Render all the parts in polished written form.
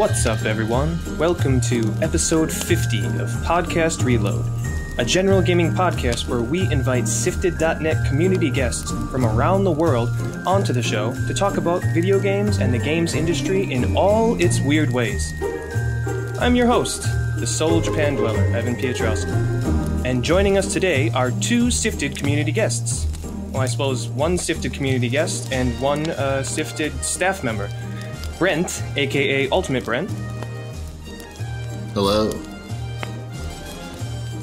What's up, everyone? Welcome to episode 50 of Podcast Reload, a general gaming podcast where we invite Sifted.net community guests from around the world onto the show to talk about video games and the games industry in all its weird ways. I'm your host, the sole Japan dweller, Evan Pietrowski, and joining us today are two Sifted community guests. Well, I suppose one Sifted community guest and one Sifted staff member. Brent, aka UltimateBrent. Hello.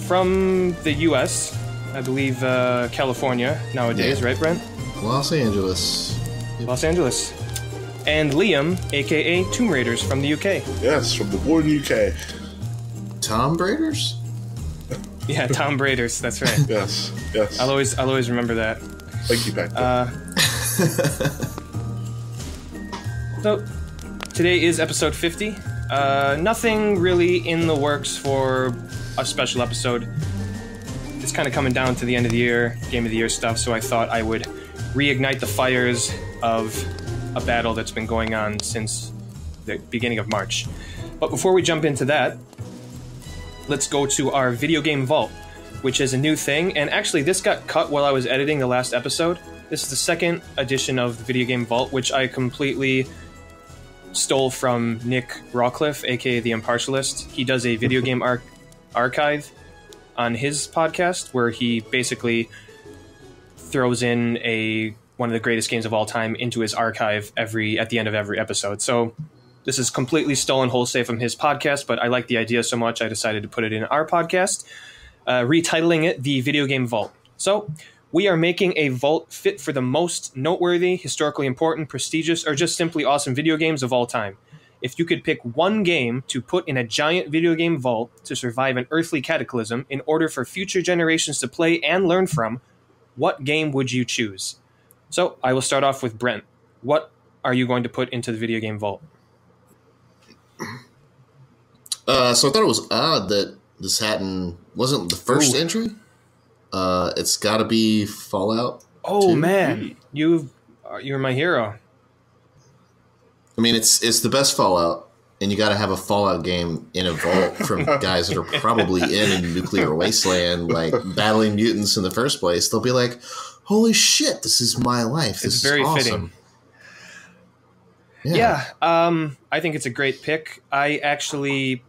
From the US, I believe California nowadays, right, Brent? Los Angeles. Los Angeles. And Liam, aka Tombraiders from the UK. Yes, from the born UK. Tombraiders? Yeah, Tombraiders, that's right. Yes. I'll always remember that. Thank you back then. So, today is episode 50. Nothing really in the works for a special episode. It's kind of coming down to the end of the year, game of the year stuff, so I thought I would reignite the fires of a battle that's been going on since the beginning of March. But before we jump into that, let's go to our video game vault, which is a new thing, and actually this got cut while I was editing the last episode. This is the second edition of the video game vault, which I completely stole from Nick Rawcliffe, aka The Impartialist. He does a video game archive on his podcast where he basically throws in one of the greatest games of all time into his archive at the end of every episode. So this is completely stolen wholesale from his podcast, but I like the idea so much I decided to put it in our podcast, retitling it The Video Game Vault. So we are making a vault fit for the most noteworthy, historically important, prestigious, or just simply awesome video games of all time. If you could pick one game to put in a giant video game vault to survive an earthly cataclysm in order for future generations to play and learn from, what game would you choose? So I will start off with Brent. What are you going to put into the video game vault? So I thought it was odd that this wasn't the first entry. It's got to be Fallout. Oh 2. Man, you're my hero. I mean, it's the best Fallout, and you got to have a Fallout game in a vault from guys that are probably in a nuclear wasteland, like battling mutants in the first place. They'll be like, "Holy shit, this is my life. This is very awesome." Fitting. Yeah, I think it's a great pick. I actually,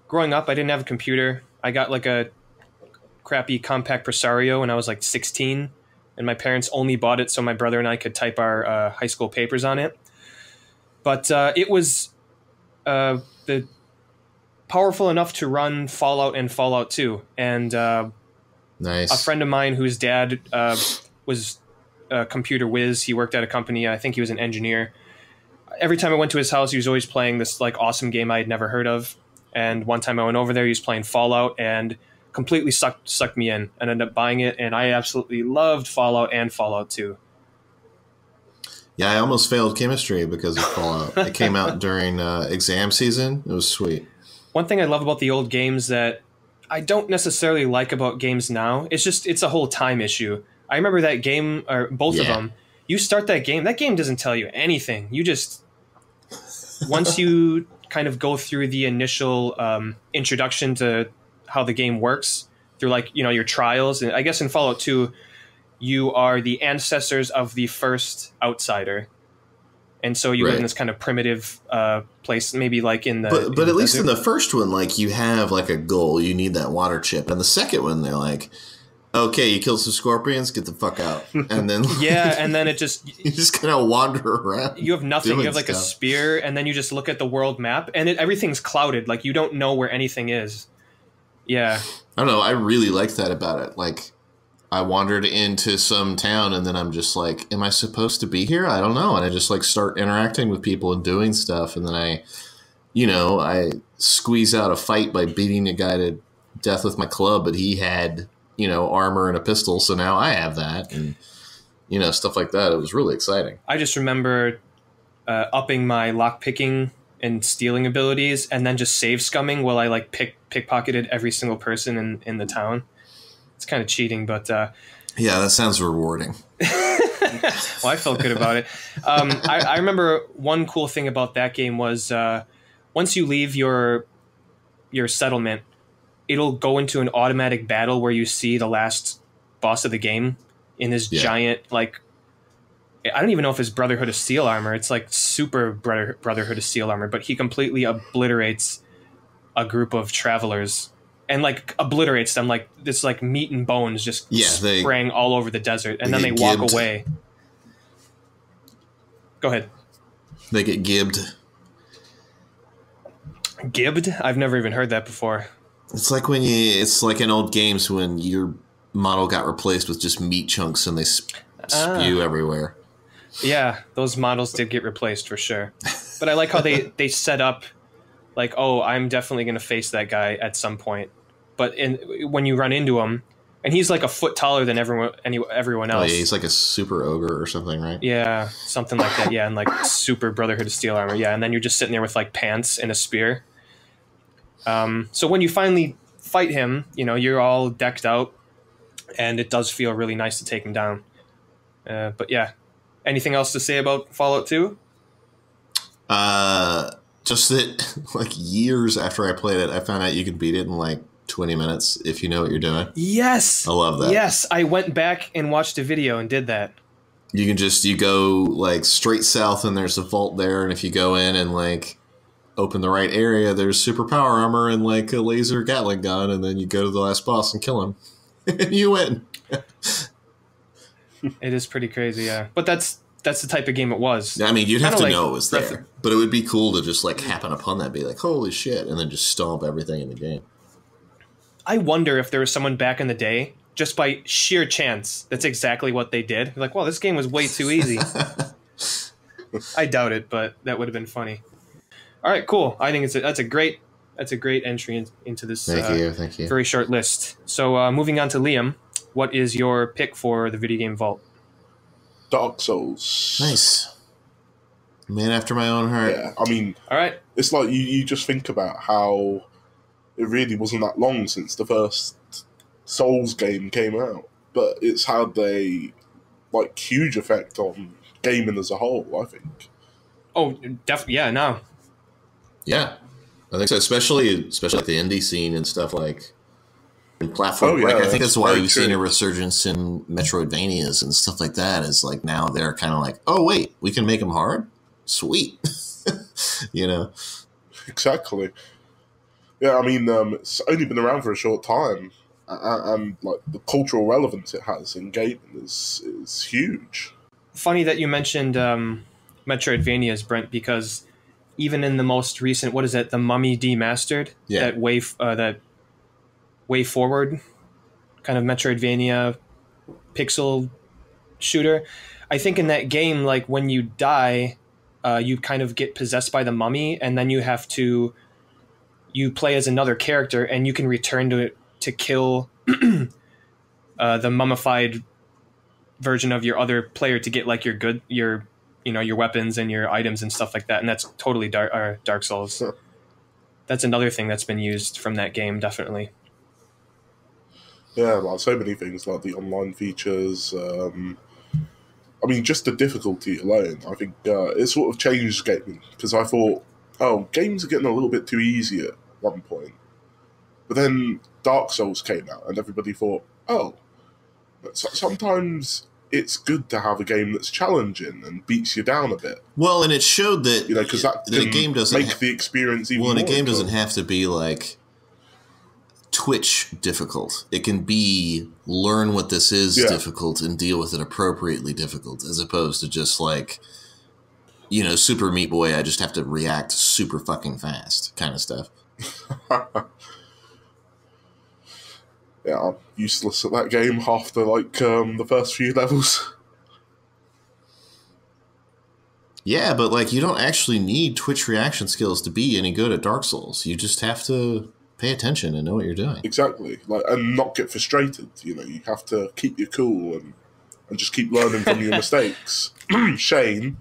growing up, I didn't have a computer. I got like a crappy compact Presario when I was like 16, and my parents only bought it so my brother and I could type our high school papers on it. But it was powerful enough to run Fallout and Fallout 2. And nice. A friend of mine whose dad was a computer whiz, he worked at a company, I think he was an engineer. Every time I went to his house, he was always playing this like awesome game I had never heard of. And one time I went over there, he was playing Fallout and completely sucked me in, and ended up buying it, and I absolutely loved Fallout and Fallout 2. Yeah, I almost failed chemistry because of Fallout. It came out during exam season. It was sweet. One thing I love about the old games that I don't necessarily like about games now, it's a whole time issue. I remember that game, or both of them, you start that game doesn't tell you anything. You just, once you kind of go through the initial introduction to how the game works through your trials. And I guess in Fallout 2, you are the ancestors of the first outsider. And so you live in this kind of primitive place, maybe like in the... But at least in the first one, like you have like a goal. You need that water chip. And the second one, they're like, okay, you killed some scorpions, get the fuck out. And then... yeah, and then it just... you just kind of wander around. You have nothing. You have like a spear, and then you just look at the world map, and everything's clouded. Like you don't know where anything is. Yeah. I don't know. I really liked that about it. Like, I wandered into some town, and then I'm just like, am I supposed to be here? I don't know. And I just like start interacting with people and doing stuff. And then I squeeze out a fight by beating a guy to death with my club, but he had, armor and a pistol. So now I have that and, stuff like that. It was really exciting. I just remember upping my lockpicking and stealing abilities, and then just save scumming while I like pickpocketed every single person in the town. It's kind of cheating, but yeah, that sounds rewarding. Well, I felt good about it. I remember one cool thing about that game was one once you leave your settlement, it'll go into an automatic battle where you see the last boss of the game in this giant, like, I don't even know if it's Brotherhood of Steel armor. It's like super Brotherhood of Steel armor, but he completely obliterates a group of travelers and like obliterates them, like this, like meat and bones just spraying all over the desert, and then they walk away. Go ahead. They get gibbed. Gibbed? I've never even heard that before. It's like it's like in old games when your model got replaced with just meat chunks and they spew everywhere. Yeah, those models did get replaced for sure. But I like how they set up, like, oh, I'm definitely going to face that guy at some point. But when you run into him, and he's like a foot taller than everyone else. Oh, yeah, he's like a super ogre or something, right? Yeah, something like that. Yeah, and like super Brotherhood of Steel armor. Yeah, and then you're just sitting there with like pants and a spear. So when you finally fight him, you know, you're all decked out, and it does feel really nice to take him down. But yeah, anything else to say about Fallout 2? Just that, like, years after I played it, I found out you could beat it in like 20 minutes if you know what you're doing. Yes, I love that. Yes, I went back and watched a video and did that. You go like straight south, and there's a vault there, and if you go in and like open the right area, there's super power armor and like a laser Gatling gun, and then you go to the last boss and kill him, and you win. It is pretty crazy, yeah. But that's the type of game it was. I mean, you'd have to know it was there, but it would be cool to just like happen upon that, be like, holy shit, and then just stomp everything in the game. I wonder if there was someone back in the day, just by sheer chance, that's exactly what they did. Like, well, this game was way too easy. I doubt it, but that would have been funny. All right, cool. I think that's a great entry into this Thank you. very short list. So moving on to Liam, what is your pick for the video game vault? Dark Souls. Nice. Man after my own heart. Yeah, I mean, all right. It's like you just think about how it really wasn't that long since the first Souls game came out, but it's had a like huge effect on gaming as a whole, I think. Oh, definitely. Yeah, no. Yeah, I think so. Especially like the indie scene and stuff like in platform. Oh, yeah, like, I think that's why we've true. seen a resurgence in Metroidvanias and stuff like that. Is like now they're kind of like, oh wait, we can make them hard. Sweet, you know. Exactly. Yeah, I mean, it's only been around for a short time, and like the cultural relevance it has in gaming is huge. Funny that you mentioned Metroidvanias, Brent, because even in the most recent, what is it, the Mummy Demastered, that way forward kind of Metroidvania pixel shooter, I think in that game, like when you die, you kind of get possessed by the mummy, and then you play as another character, and you can return to it to kill the mummified version of your other player to get like your weapons and your items and stuff like that. And that's totally Dark Souls. Sure. That's another thing that's been used from that game, definitely. Yeah, like so many things, like the online features. I mean, just the difficulty alone, I think it sort of changed gaming, because I thought, oh, games are getting a little bit too easy at one point. But then Dark Souls came out, and everybody thought, oh, sometimes it's good to have a game that's challenging and beats you down a bit. Well, and it showed that, because that the game doesn't make the experience even more. Well, and a game doesn't have to be like Twitch difficult. It can be learn what this is difficult and deal with it appropriately difficult, as opposed to just like, Super Meat Boy, I just have to react super fucking fast kind of stuff. Yeah, I'm useless at that game after the first few levels. Yeah, but like you don't actually need Twitch reaction skills to be any good at Dark Souls. You just have to pay attention and know what you're doing. Exactly, and not get frustrated. You have to keep your cool and just keep learning from your mistakes. Shane.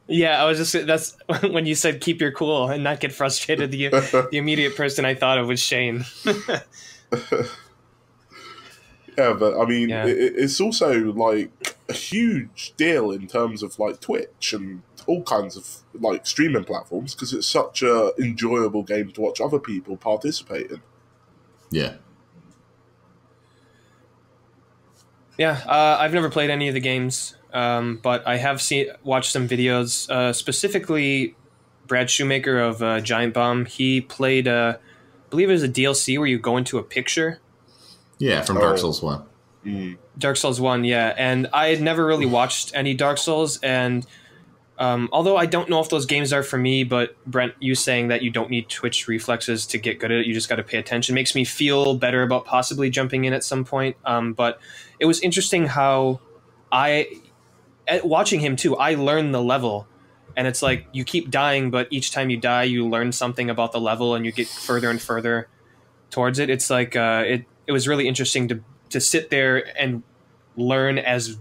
Yeah, that's when you said keep your cool and not get frustrated. The immediate person I thought of was Shane. Yeah, but I mean, it's also like a huge deal in terms of like Twitch and all kinds of like streaming platforms because it's such a enjoyable game to watch other people participate in. Yeah. Yeah, I've never played any of the games, but I have watched some videos, specifically Brad Shoemaker of Giant Bomb. He played, I believe it was a DLC where you go into a picture. Yeah, from Dark Souls 1. Dark Souls 1, yeah. And I had never really watched any Dark Souls, and although I don't know if those games are for me, but Brent, you saying that you don't need Twitch reflexes to get good at it, you just got to pay attention, makes me feel better about possibly jumping in at some point. But it was interesting how watching him too, I learned the level. And it's like you keep dying, but each time you die, you learn something about the level and you get further and further towards it. It's like it was really interesting to sit there and learn as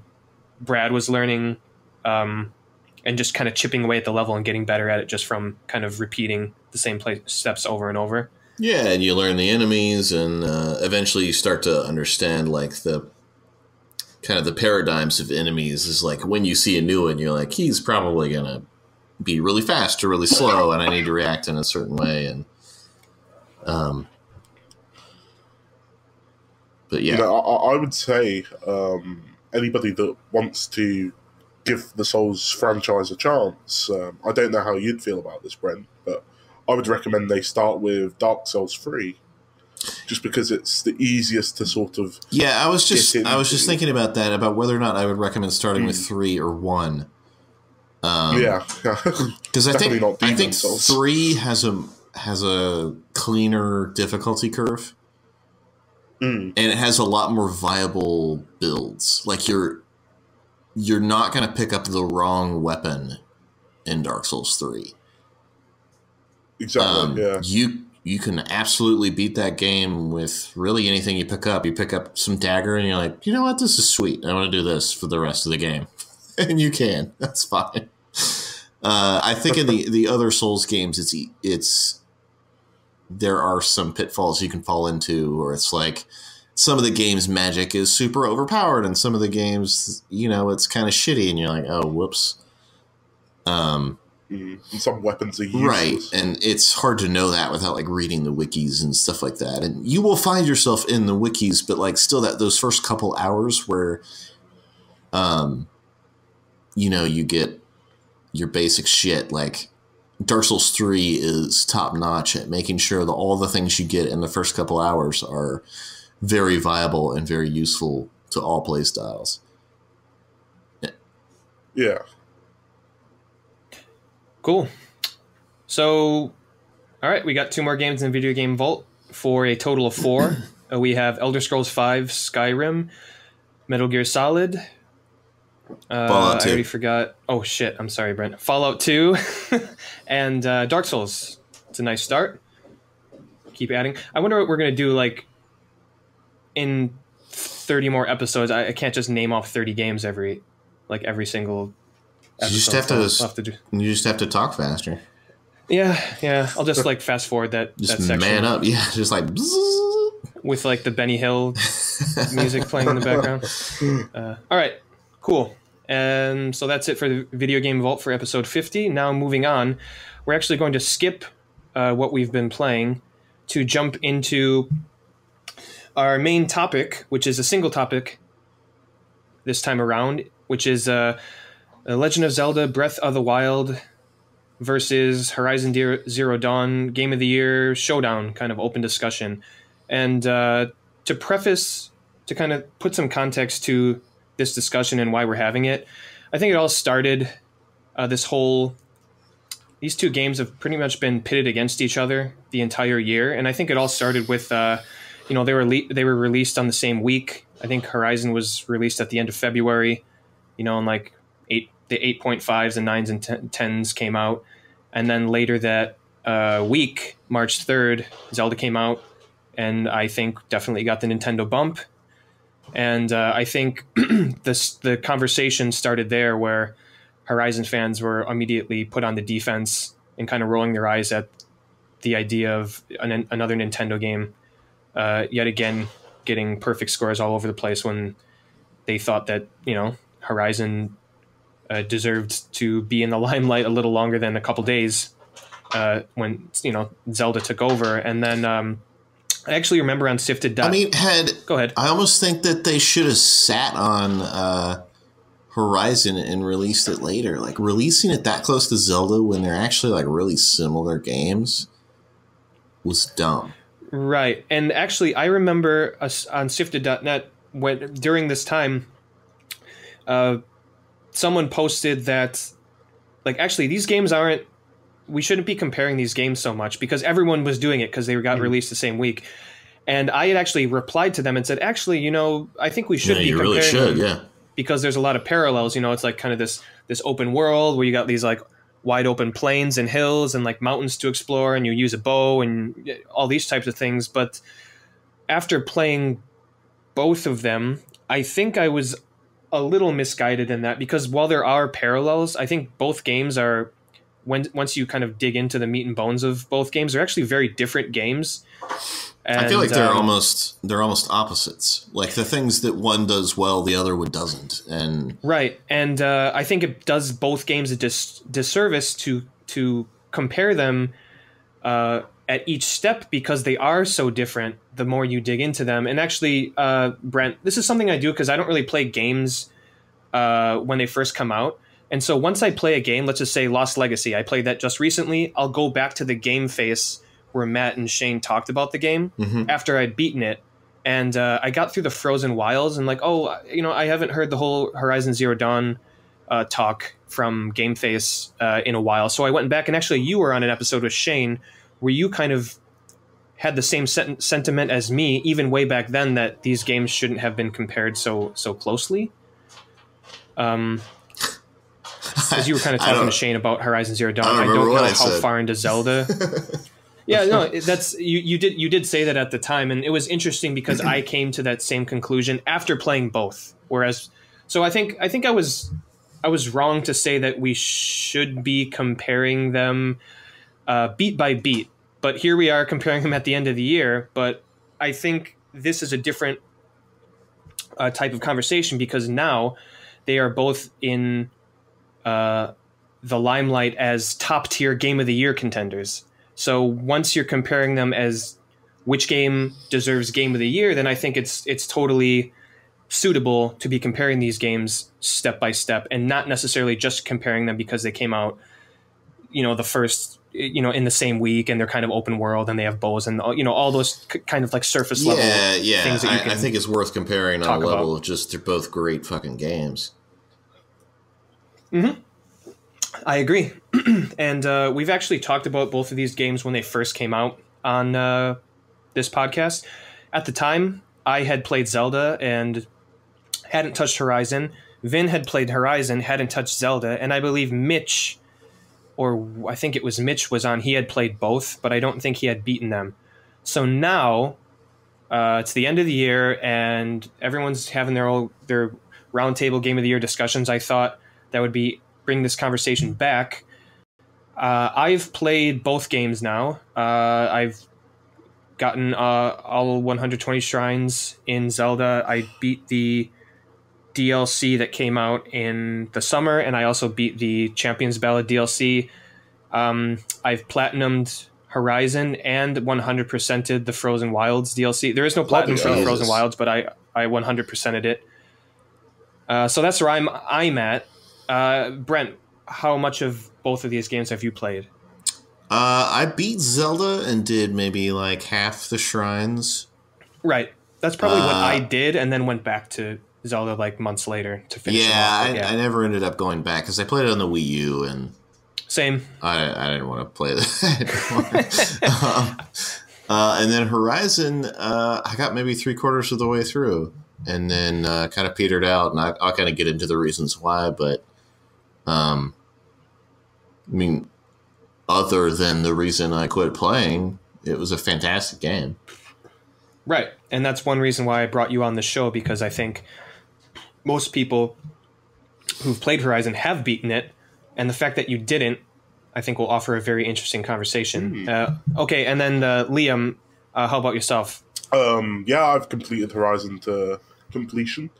Brad was learning, and just kind of chipping away at the level and getting better at it just from kind of repeating the same steps over and over. Yeah, and you learn the enemies, and eventually you start to understand like the kind of the paradigms of enemies. Is like when you see a new one, you're like, he's probably gonna be really fast or really slow, and I need to react in a certain way. And but yeah, I would say anybody that wants to give the Souls franchise a chance, I don't know how you'd feel about this, Brent, but I would recommend they start with Dark Souls 3, just because it's the easiest to sort of. Yeah, I was just thinking about that, about whether or not I would recommend starting with 3 or 1. Yeah, because I think Souls. 3 has a cleaner difficulty curve. And it has a lot more viable builds. Like you're not going to pick up the wrong weapon in Dark Souls 3. Exactly. Yeah. You can absolutely beat that game with really anything you pick up. You pick up some dagger and you're like, you know what, this is sweet. I want to do this for the rest of the game. And you can. That's fine. I think in the other Souls games, there are some pitfalls you can fall into, or it's like some of the games magic is super overpowered, and some of the games, it's kind of shitty, and you're like, oh, whoops. And some weapons are useless. Right, and it's hard to know that without like reading the wikis and stuff like that. And you will find yourself in the wikis, but like still those first couple hours where, you get your basic shit, like Dark Souls 3 is top notch at making sure that all the things you get in the first couple hours are very viable and very useful to all play styles. Yeah. Cool. So, all right, we got 2 more games in Video Game Vault for a total of 4. We have Elder Scrolls V, Skyrim, Metal Gear Solid. Fallout 2. I already forgot. Oh, shit. I'm sorry, Brent. Fallout 2 and Dark Souls. It's a nice start. Keep adding. I wonder what we're going to do, like, in 30 more episodes. I can't just name off 30 games every single episode. You just have to talk faster. Yeah. I'll just, like, fast forward that section. Man up. Yeah, just like... With, like, the Benny Hill music playing in the background. All right. Cool. And so that's it for the Video Game Vault for episode 50. Now moving on, we're actually going to skip what we've been playing to jump into our main topic, which is a single topic this time around, which is The Legend of Zelda Breath of the Wild versus Horizon Zero Dawn Game of the Year Showdown, kind of open discussion. And to kind of put some context to this discussion and why we're having it, I think it all started, these 2 games have pretty much been pitted against each other the entire year. And I think it all started with, they were released on the same week. I think Horizon was released at the end of February, and like the 8.5s and 9s and 10s came out. And then later that week, March 3rd, Zelda came out, and I think definitely got the Nintendo bump. And I think the conversation started there, where Horizon fans were immediately put on the defense and kind of rolling their eyes at the idea of another Nintendo game, yet again getting perfect scores all over the place, when they thought that Horizon deserved to be in the limelight a little longer than a couple days when Zelda took over. And then I actually remember on Sifted. I mean, Go ahead. I almost think that they should have sat on Horizon and released it later. Like, releasing it that close to Zelda when they're actually like really similar games was dumb. Right. And actually, I remember us on Sifted.net when during this time, someone posted that, like, actually, these games we shouldn't be comparing these games so much because everyone was doing it because they got released the same week. And I had actually replied to them and said, actually, I think we should be comparing really should, them because there's a lot of parallels. It's like kind of this open world where you got these like wide open plains and hills and like mountains to explore, and you use a bow and all these types of things. But after playing both of them, I think I was a little misguided in that, because while there are parallels, I think both games are, once you kind of dig into the meat and bones of both games, they're actually very different games. And, I feel like they're almost opposites. Like, the things that one does well, the other one doesn't. And right, and I think it does both games a disservice to compare them at each step, because they are so different the more you dig into them. And actually, Brent, this is something I do because I don't really play games when they first come out. And so once I play a game, let's just say Lost Legacy, I played that just recently, I'll go back to the game face where Matt and Shane talked about the game after I'd beaten it. And I got through the Frozen Wilds and like, I haven't heard the whole Horizon Zero Dawn talk from Game Face in a while. So I went back, and actually you were on an episode with Shane where you kind of had the same sentiment as me, even way back then, that these games shouldn't have been compared so closely. Because you were kind of talking to Shane about Horizon Zero Dawn. I don't know how far into Zelda. Yeah, no, that's you did say that at the time, and it was interesting because I came to that same conclusion after playing both. Whereas, so I think I was wrong to say that we should be comparing them beat by beat, but here we are comparing them at the end of the year. But I think this is a different type of conversation, because now they are both in the limelight as top tier Game of the Year contenders. So once you're comparing them as which game deserves Game of the Year, then I think it's totally suitable to be comparing these games step by step, and not necessarily just comparing them because they came out, the first, in the same week, and they're kind of open world and they have bows and all those kind of like surface level things that you can I think it's worth comparing on a level about. of just they're both great fucking games. Mm-hmm. I agree. And we've actually talked about both of these games when they first came out on this podcast. At the time, I had played Zelda and hadn't touched Horizon. Vin had played Horizon, hadn't touched Zelda. And I believe Mitch, or I think it was Mitch, was on. He had played both, but I don't think he had beaten them. So now it's the end of the year, and everyone's having their roundtable Game of the Year discussions. I thought that would bring this conversation back. I've played both games now. I've gotten all 120 shrines in Zelda. I beat the DLC that came out in the summer, and I also beat the Champions Ballad DLC. I've platinumed Horizon and 100%ed the Frozen Wilds DLC. There is no platinum for the Frozen Wilds, but I 100%ed it. So that's where I'm at. Brent, how much of both of these games have you played? I beat Zelda and did maybe like half the shrines. Right. That's probably what I did, and then went back to Zelda like months later to finish it off. I never ended up going back because I played it on the Wii U, and same. I didn't want to play that anymore. And then Horizon, I got maybe 3/4 of the way through, and then kind of petered out, and I'll kind of get into the reasons why, but I mean, other than the reason I quit playing, it was a fantastic game. Right. And that's one reason why I brought you on the show, because I think most people who've played Horizon have beaten it, and the fact that you didn't, I think, will offer a very interesting conversation. Okay, and then Liam, how about yourself? I've completed Horizon to completion.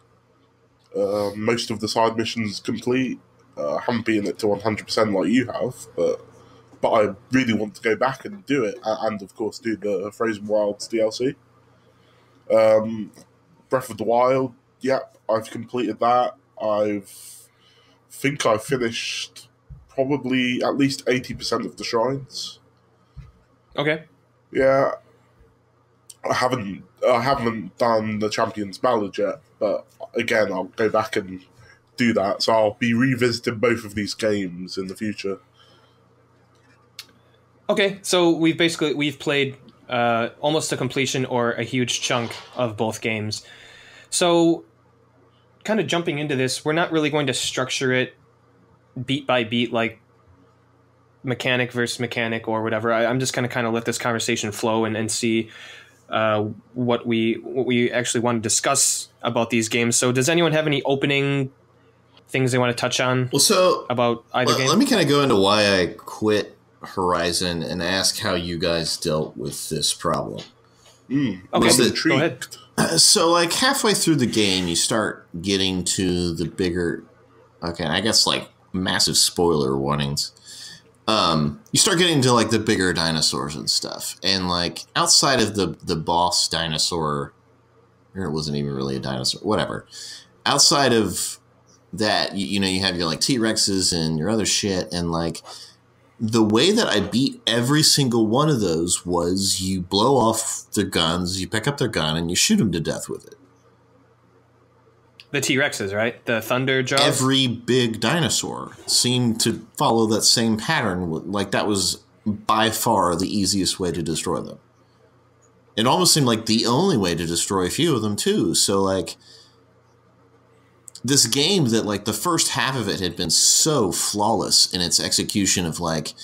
Most of the side missions complete. I haven't beaten it to 100% like you have, but I really want to go back and do it, and of course do the Frozen Wilds DLC. Breath of the Wild, yep, I've completed that. I've finished probably at least 80% of the shrines. Okay. Yeah, I haven't done the Champion's Ballad yet, but again, I'll go back and do that. So I'll be revisiting both of these games in the future. Okay, so we've played almost to completion or a huge chunk of both games. So, kind of jumping into this, we're not really going to structure it beat by beat, like mechanic versus mechanic or whatever. I'm just going to kind of let this conversation flow and see what we actually want to discuss about these games. So, does anyone have any opening things they want to touch on? Well, so about either game? Let me kind of go into why I quit Horizon and ask how you guys dealt with this problem. Okay, go ahead. So, like, halfway through the game, you start getting to the bigger... Okay, I guess, like, massive spoiler warnings. You start getting to, like, the bigger dinosaurs and stuff. And, like, outside of the boss dinosaur... Or it wasn't even really a dinosaur. Whatever. Outside of that, you know, you have your, like, T-Rexes and your other shit, and, like... The way that I beat every single one of those was you blow off their guns, you pick up their gun, and you shoot them to death with it. The T-Rexes, right? The Thunder Jaws? Every big dinosaur seemed to follow that same pattern. Like, that was by far the easiest way to destroy them. It almost seemed like the only way to destroy a few of them, too. So, like... This game that, like, the first half of it had been so flawless in its execution of, like,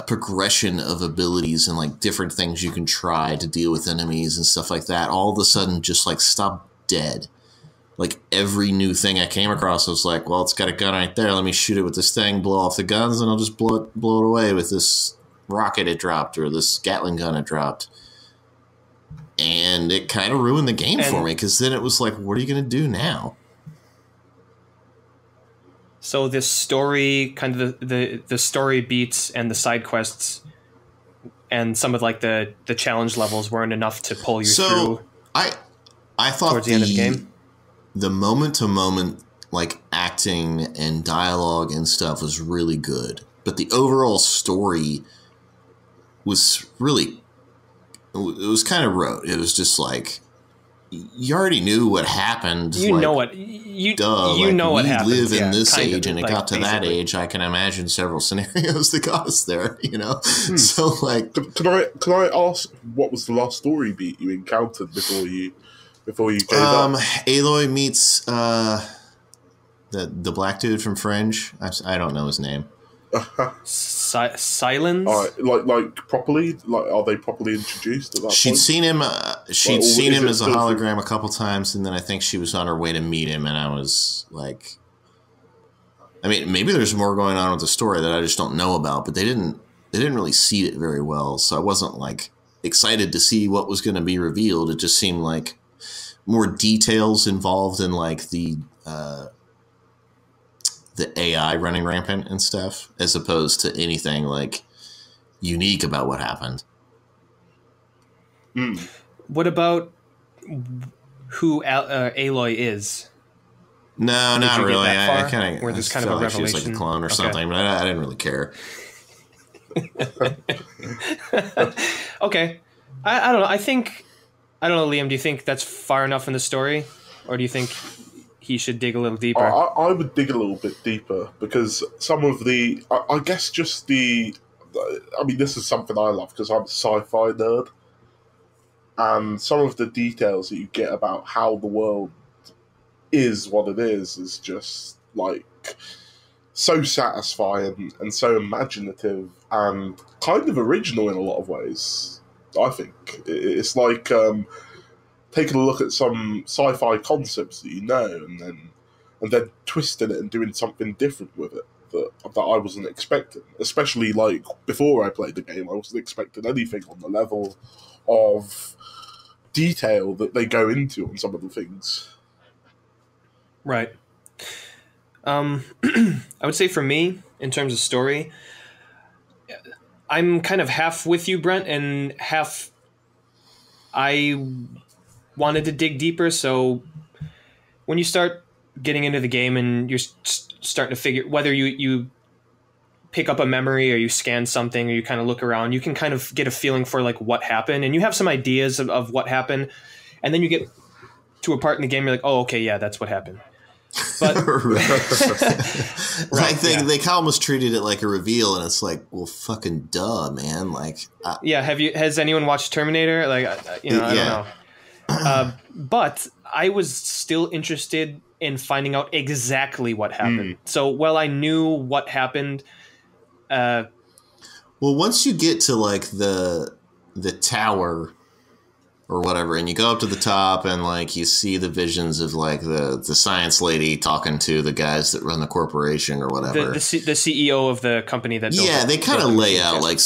progression of abilities and, like, different things you can try to deal with enemies and stuff like that, all of a sudden just, like, stopped dead. Like, every new thing I came across, I was like, well, it's got a gun right there. Let me shoot it with this thing, blow off the guns, and I'll just blow it away with this rocket it dropped or this Gatling gun it dropped. And it kind of ruined the game for me, because then it was like, what are you going to do now? So this story, kind of the story beats and the side quests and some of, like, the challenge levels weren't enough to pull you through. I thought towards the end of the game, the moment-to-moment, like, acting and dialogue and stuff was really good. But the overall story was really... It was kind of rote. It was just like, you already knew what happened. You like, know what what happened. We live in this age, and it like, got to basically that age. I can imagine several scenarios that got us there. You know, so like, can I ask, what was the last story beat you encountered before you gave up? Aloy meets the black dude from Fringe. I don't know his name. Silence. All right, like properly, like, are they properly introduced at that She'd point? seen him. She'd seen him as a hologram through? a couple times, and then I think she was on her way to meet him, and I was like, I mean, maybe there's more going on with the story that I just don't know about, but they didn't really seed it very well, so I wasn't, like, excited to see what was going to be revealed. It just seemed like more details involved in, like, the AI running rampant and stuff, as opposed to anything, like, unique about what happened. What about who Aloy is? No, not really. I kind of where there's kind of a like she revelation, was like a clone or something, but I didn't really care. Okay, I don't know. I don't know, Liam. Do you think that's far enough in the story, or do you think he should dig a little deeper? I would dig a little bit deeper, because some of the, I guess just the, I mean, this is something I love because I'm a sci-fi nerd, and some of the details that you get about how the world is what it is just, like, so satisfying and so imaginative and kind of original in a lot of ways, I think. It's like taking a look at some sci-fi concepts that you know, and then twisting it and doing something different with it that I wasn't expecting. Especially, like, before I played the game, I wasn't expecting anything on the level of detail that they go into on some of the things. Right. I would say for me, in terms of story, I'm kind of half with you, Brent, and half I wanted to dig deeper. So when you start getting into the game and you're starting to figure whether you pick up a memory or you scan something or you kind of look around, you can kind of get a feeling for like what happened, and you have some ideas of what happened, and then you get to a part in the game, you're like, oh, okay, yeah, that's what happened. But like they almost treated it like a reveal, and it's like, well, fucking duh, man. Like, has anyone watched Terminator? Like, I don't know. But I was still interested in finding out exactly what happened. So while I knew what happened, well, once you get to like the tower or whatever, and you go up to the top and like you see the visions of like the science lady talking to the guys that run the corporation or whatever, the CEO of the company that they kind of lay out like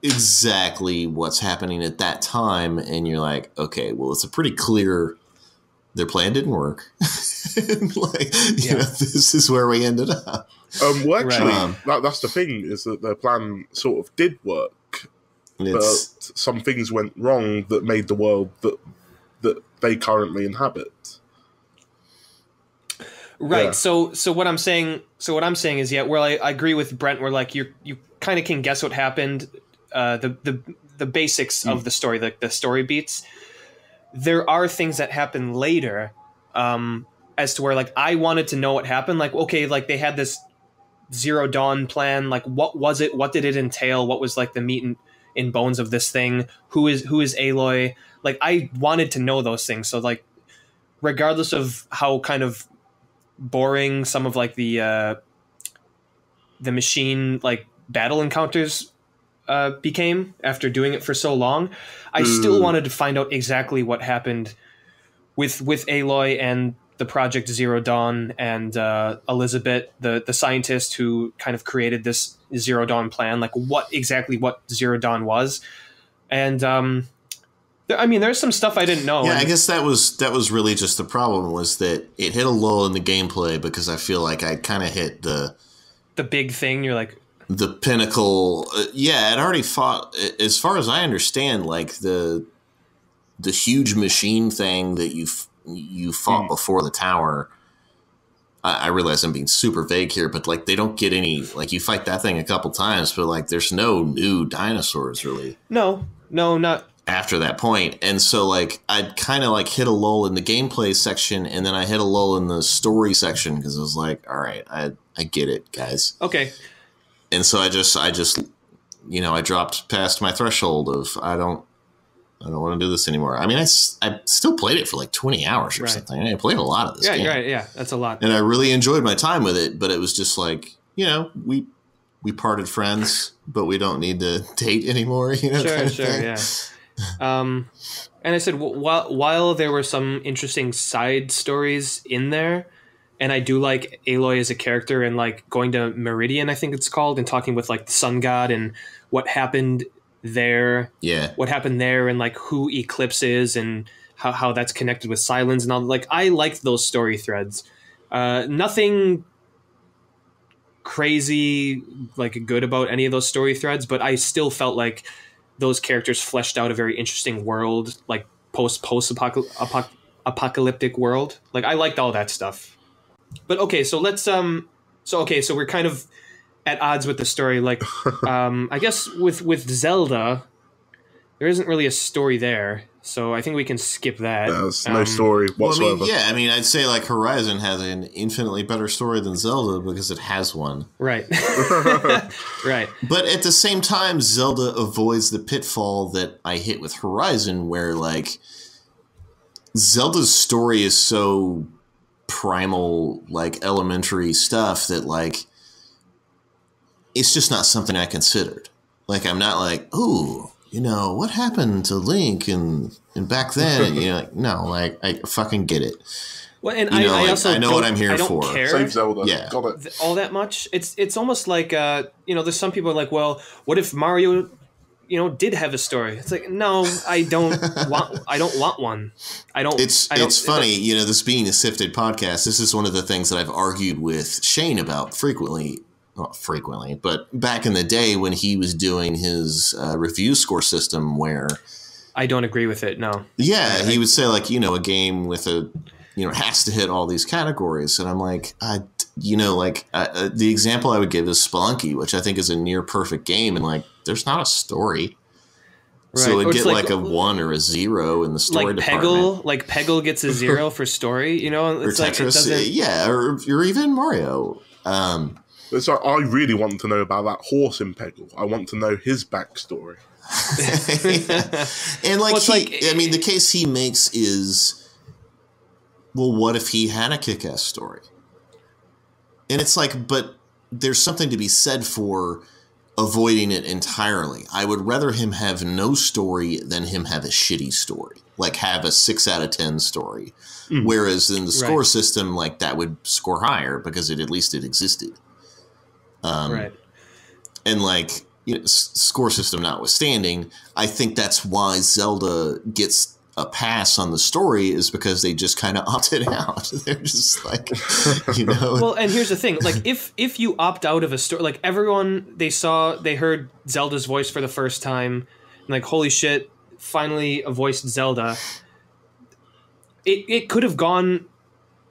exactly what's happening at that time, and you're like, okay, well, it's a pretty clear their plan didn't work. And like, you know, this is where we ended up. Well, actually, that's the thing, is that their plan sort of did work. But some things went wrong that made the world that they currently inhabit. Right. Yeah. So what I'm saying is, well, I agree with Brent. Where like you kind of can guess what happened, the basics of the story, like the story beats. There are things that happen later, as to where like I wanted to know what happened. Like, okay, like they had this Zero Dawn plan. Like, what was it? What did it entail? What was like the meat and bones of this thing? Who is Aloy? Like, I wanted to know those things. So like, regardless of how kind of boring some of like the machine like battle encounters became after doing it for so long, I still wanted to find out exactly what happened with Aloy and the Project Zero Dawn and Elizabeth, the scientist who kind of created this Zero Dawn plan, like what Zero Dawn was. And I mean, there's some stuff I didn't know. Yeah, I guess that was really just the problem, was that it hit a lull in the gameplay, because I feel like I kind of hit the big thing. You're like, the pinnacle. I'd already fought, as far as I understand, like the huge machine thing that you fought before the tower. I realize I'm being super vague here, but like they don't get any, like you fight that thing a couple times, but like there's no new dinosaurs really. No, not after that point. And so like I'd kind of like hit a lull in the gameplay section, and then I hit a lull in the story section, because I was like, all right, I get it, guys. Okay. And so I just I dropped past my threshold of I don't want to do this anymore. I mean, I still played it for like 20 hours or something. I played a lot of this game. Right, yeah, that's a lot. And I really enjoyed my time with it, but it was just like, we parted friends, but we don't need to date anymore, Sure, yeah. And I said, while there were some interesting side stories in there, and I do like Aloy as a character, and like going to Meridian, I think it's called, and talking with like the Sun God and what happened there. Yeah. What happened there, and like who Eclipse is, and how that's connected with Silence and all. Like, I liked those story threads. Nothing crazy like good about any of those story threads, but I still felt like those characters fleshed out a very interesting world, like post-apocalyptic world. Like, I liked all that stuff. But okay, so let's so we're kind of at odds with the story. Like, I guess with Zelda, there isn't really a story there, so I think we can skip that. There's no story whatsoever. Well, I mean, I'd say like Horizon has an infinitely better story than Zelda, because it has one. Right. Right. But at the same time, Zelda avoids the pitfall that I hit with Horizon, where like Zelda's story is so primal, like elementary stuff, that like it's just not something I considered. Like, I'm not like, ooh, what happened to Link and back then? And, like, no, like, I fucking get it. Well, and I also I know what I'm here for. Care Save Zelda. Yeah. Got it. All that much. It's almost like there's some people are like, well, what if Mario did have a story. It's like, no, I don't want one. It's funny, this being a Sifted podcast, this is one of the things that I've argued with Shane about frequently. Not frequently, but back in the day when he was doing his review score system where I don't agree with it. No. Yeah, he would say like, a game with has to hit all these categories. And I'm like, the example I would give is Spelunky, which I think is a near perfect game. And like, there's not a story. Right. So it would get like a 1 or a 0 in the story department. Like Peggle gets a 0 for story, It's or like Tetris, or even Mario. So I really want to know about that horse in Peggle. I want to know his backstory. And the case he makes is, well, what if he had a kick-ass story? And it's like, but there's something to be said for avoiding it entirely. I would rather him have no story than him have a shitty story, like have a 6 out of 10 story. Whereas in the score system, like that would score higher because at least it existed. Right. And like, score system notwithstanding, I think that's why Zelda gets a pass on the story, is because they just kind of opted out. They're just like, Well, and here's the thing: like, if you opt out of a story, like everyone they heard Zelda's voice for the first time, and like, holy shit, finally a voiced Zelda. It could have gone.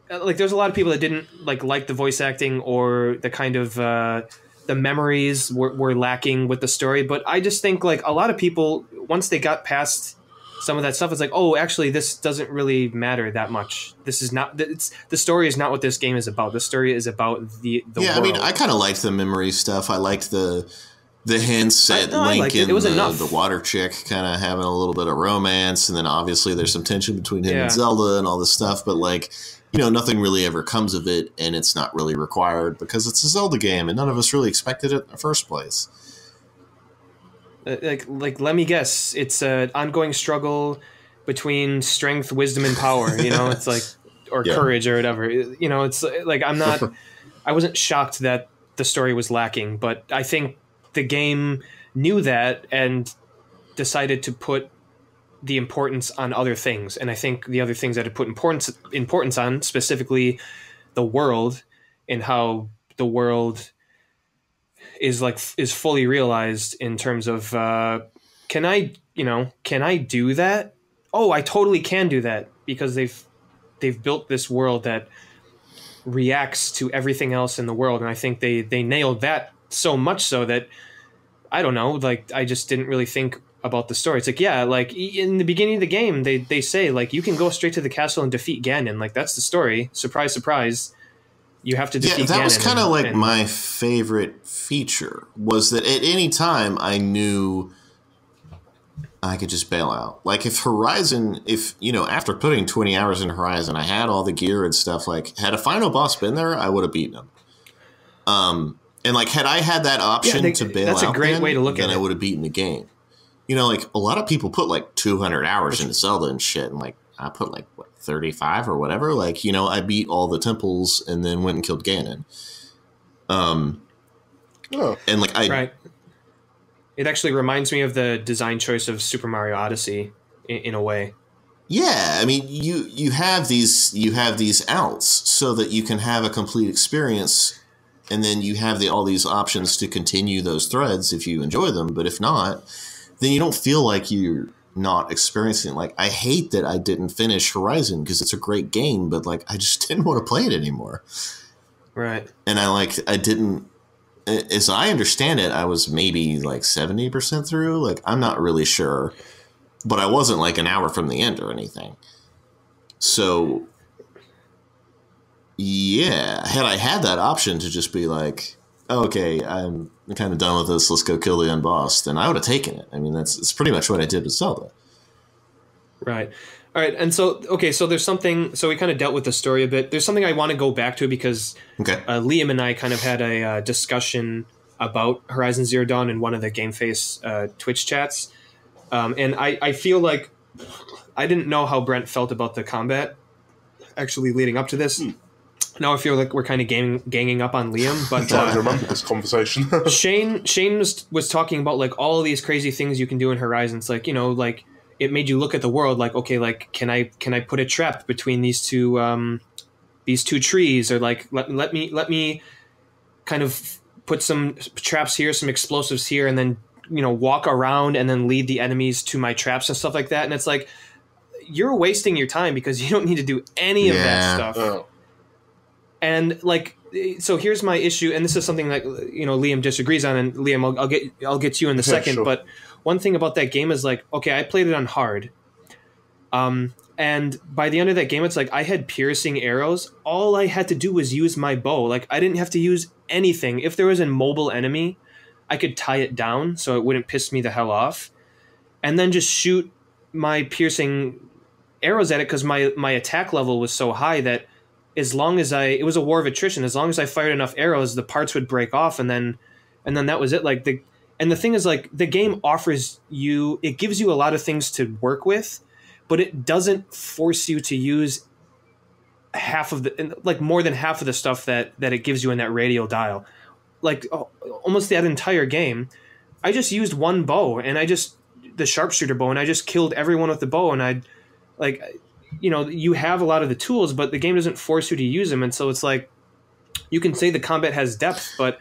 Like, there's a lot of people that didn't like the voice acting or the kind of the memories were lacking with the story. But I just think like a lot of people, once they got past some of that stuff, it's like, oh, actually, this doesn't really matter that much. This is not. The story is not what this game is about. The story is about the world. I mean, I kind of liked the memory stuff. I liked the hints at Link and the water chick kind of having a little bit of romance, and then obviously there's some tension between him and Zelda and all this stuff. But like, nothing really ever comes of it, and it's not really required because it's a Zelda game, and none of us really expected it in the first place. Like, let me guess, it's an ongoing struggle between strength, wisdom, and power. It's like, or courage, or whatever. It's like I wasn't shocked that the story was lacking, but I think the game knew that and decided to put the importance on other things. And I think the other things that it put importance on, specifically the world, and how the world is fully realized in terms of can I do that? Oh, I totally can do that, because they've built this world that reacts to everything else in the world, and I think they nailed that so much so that I don't know, like I just didn't really think about the story. It's like, like in the beginning of the game, they say like you can go straight to the castle and defeat Ganon. Like, that's the story. Surprise, surprise. You have to defeat Ganon. That was kind of like my favorite feature, was that at any time I knew I could just bail out. Like if after putting 20 hours in Horizon, I had all the gear and stuff, like had a final boss been there, I would have beaten him. And like, had I had that option to bail out, that's a great way to look at it. Then I would have beaten the game. Like a lot of people put like 200 hours into Zelda and shit, and like I put like 35 or whatever. Like, I beat all the temples and then went and killed Ganon. And like right. It actually reminds me of the design choice of Super Mario Odyssey in a way. Yeah, I mean, you have these outs so that you can have a complete experience, and then you have all these options to continue those threads if you enjoy them. But if not, then you don't feel like you're not experiencing it. Like, I hate that I didn't finish Horizon because it's a great game, but like I just didn't want to play it anymore. Right. And I didn't, as I understand it, I was maybe like 70% through. Like, I'm not really sure, but I wasn't like an hour from the end or anything. So yeah, had I had that option to just be like, oh, okay, I'm kind of done with this, let's go kill the unbossed, then I would have taken it. I mean, it's pretty much what I did with Zelda. Right. All right. And so, okay, so there's something, so we kind of dealt with the story a bit. There's something I want to go back to because Liam and I kind of had a discussion about Horizon Zero Dawn in one of the Game Face Twitch chats. And I feel like I didn't know how Brent felt about the combat actually leading up to this. Now I feel like we're kind of ganging up on Liam, but I remember this conversation. Shane was talking about like all of these crazy things you can do in Horizons, like, you know, like it made you look at the world like, okay, like can I put a trap between these two trees, or like let me kind of put some traps here, some explosives here, and then, you know, walk around and then lead the enemies to my traps and stuff like that. And it's like, you're wasting your time because you don't need to do any of that stuff. Oh. And like, so here's my issue, and this is something that, you know, Liam disagrees on, and Liam, I'll get to you in a second. Sure. But one thing about that game is like, okay, I played it on hard, and by the end of that game, it's like I had piercing arrows. All I had to do was use my bow. Like I didn't have to use anything. If there was a mobile enemy, I could tie it down so it wouldn't piss me the hell off, and then just shoot my piercing arrows at it, because my attack level was so high that as long as it was a war of attrition. As long as I fired enough arrows, the parts would break off, and then that was it. Like the thing is, like, the game offers you, it gives you a lot of things to work with, but it doesn't force you to use more than half of the stuff that it gives you in that radial dial. Like almost that entire game, I just used one bow, and the sharpshooter bow, and I just killed everyone with the bow, and you know, you have a lot of the tools, but the game doesn't force you to use them. And so it's like, you can say the combat has depth, but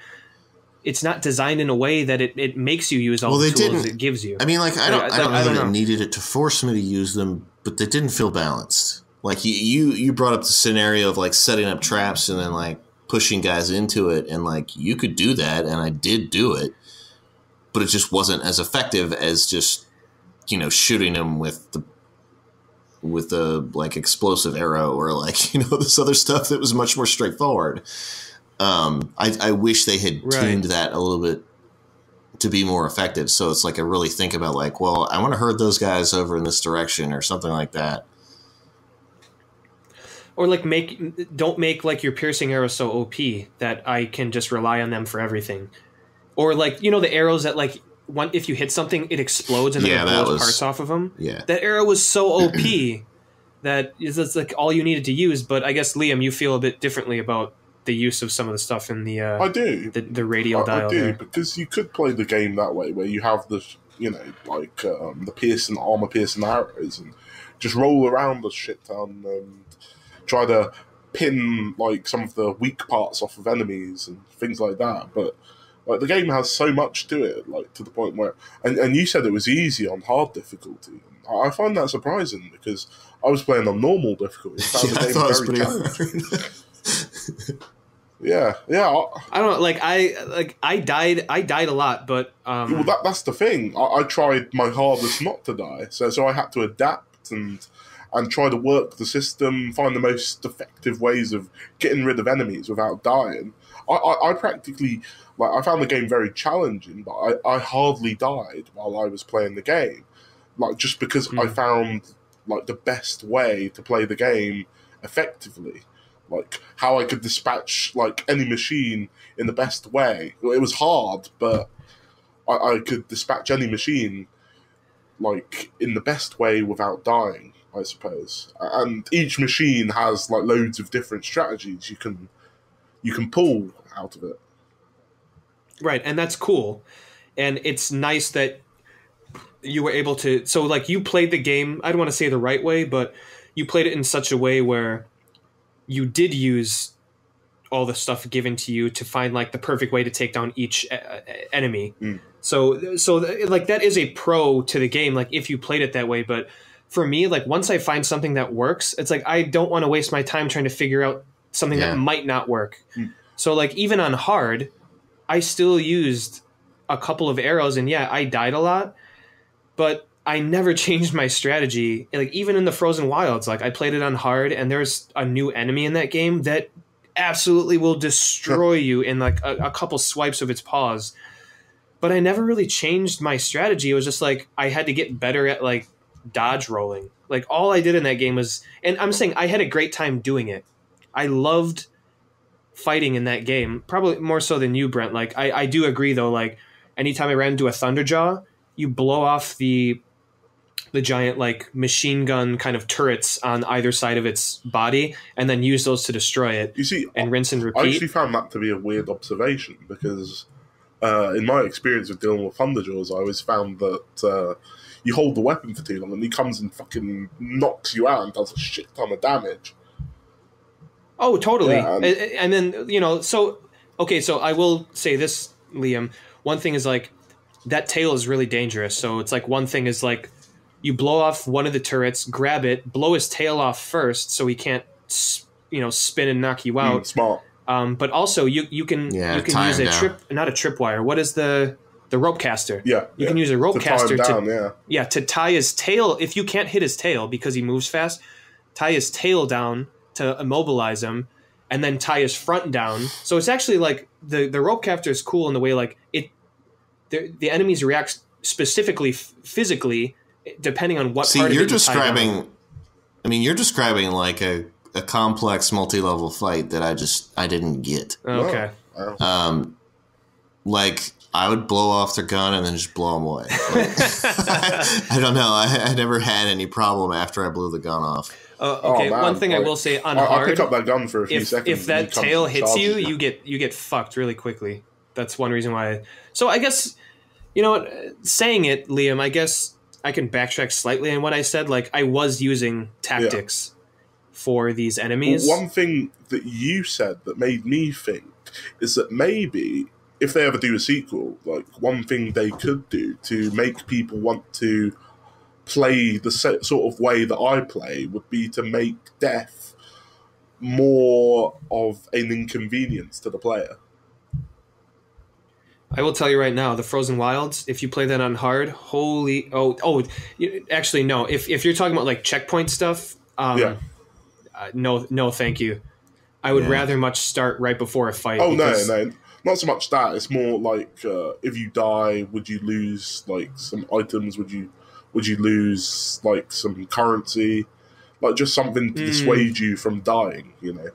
it's not designed in a way that it makes you use all the tools it gives you. I mean, like, I don't know that it needed it to force me to use them, but they didn't feel balanced. Like you brought up the scenario of like setting up traps and then like pushing guys into it. And like, you could do that. And I did do it, but it just wasn't as effective as just, you know, shooting them with the like explosive arrow, or like, you know, this other stuff that was much more straightforward. I wish they had tuned that a little bit to be more effective. So it's like, I really think about like, well, I want to herd those guys over in this direction or something like that. Or like don't make like your piercing arrows so OP that I can just rely on them for everything. Or like, you know, the arrows that like, if you hit something, it explodes and then it blows parts off of them. Yeah. That arrow was so OP that it's like all you needed to use. But I guess, Liam, you feel a bit differently about the use of some of the stuff in the I do the radial dial. I do there. Because you could play the game that way, where you have the, you know, like the armor piercing arrows, and just roll around the shit ton and try to pin like some of the weak parts off of enemies and things like that. But like, the game has so much to it, like to the point where, and you said it was easy on hard difficulty. I find that surprising, because I was playing on normal difficulty. I thought it was pretty hard. Yeah. I don't know. Like I died a lot, but well, that's the thing. I tried my hardest not to die, so I had to adapt and try to work the system, find the most effective ways of getting rid of enemies without dying. I practically, like, I found the game very challenging, but I hardly died while I was playing the game, like, just because I found like the best way to play the game effectively, like how I could dispatch like any machine in the best way. It was hard, but I could dispatch any machine like in the best way without dying, I suppose. And each machine has like loads of different strategies you can pull out of it. Right, and that's cool. And it's nice that you were able to... So, like, you played the game, I don't want to say the right way, but you played it in such a way where you did use all the stuff given to you to find, like, the perfect way to take down each enemy. So, like, that is a pro to the game, like, if you played it that way. But for me, like, once I find something that works, it's like, I don't want to waste my time trying to figure out something that might not work. So, like, even on hard, I still used a couple of arrows, and yeah, I died a lot, but I never changed my strategy. Like, even in the Frozen Wilds, like, I played it on hard, and there's a new enemy in that game that absolutely will destroy you in like a couple swipes of its paws. But I never really changed my strategy. It was just like, I had to get better at like dodge rolling. Like, all I did in that game was, and I'm saying I had a great time doing it. I loved fighting in that game, probably more so than you, Brent. Like, I do agree though, like, anytime I ran into a Thunderjaw, you blow off the giant like machine gun kind of turrets on either side of its body, and then use those to destroy it. You see, and rinse and repeat. I actually found that to be a weird observation because in my experience with dealing with Thunderjaws, I always found that you hold the weapon for too long and he comes and fucking knocks you out and does a shit ton of damage. Oh, totally. Yeah, and then, you know, so I will say this, Liam. One thing is like that tail is really dangerous. So it's like one thing is like you blow off one of the turrets, grab it, blow his tail off first so he can't, spin and knock you out. Smart. But also you can use a tripwire. What is the rope caster? Yeah. You can use a rope caster to tie his tail. If you can't hit his tail because he moves fast, tie his tail down to immobilize him, and then tie his front down. So it's actually like the rope caster is cool in the way like the enemies react specifically physically depending on what part of you're describing. I mean, you're describing like a complex multi-level fight that I didn't get. Okay. Like I would blow off their gun and then just blow them away. Like, I don't know. I never had any problem after I blew the gun off. Okay, one thing I will say on hard, I pick up that gun for a few seconds. If that tail hits you, you get fucked really quickly. That's one reason why. So I guess, you know what, saying it, Liam, I guess I can backtrack slightly on what I said. Like I was using tactics for these enemies. Well, one thing that you said that made me think is that maybe if they ever do a sequel, like one thing they could do to make people want to play the sort of way that I play would be to make death more of an inconvenience to the player. I will tell you right now, the Frozen Wilds, if you play that on hard, actually no. If you're talking about like checkpoint stuff, no, thank you. I would rather much start right before a fight. Oh, no. Not so much that. It's more like if you die, would you lose like some items? Would you lose like some currency? Like just something to dissuade you from dying, you know?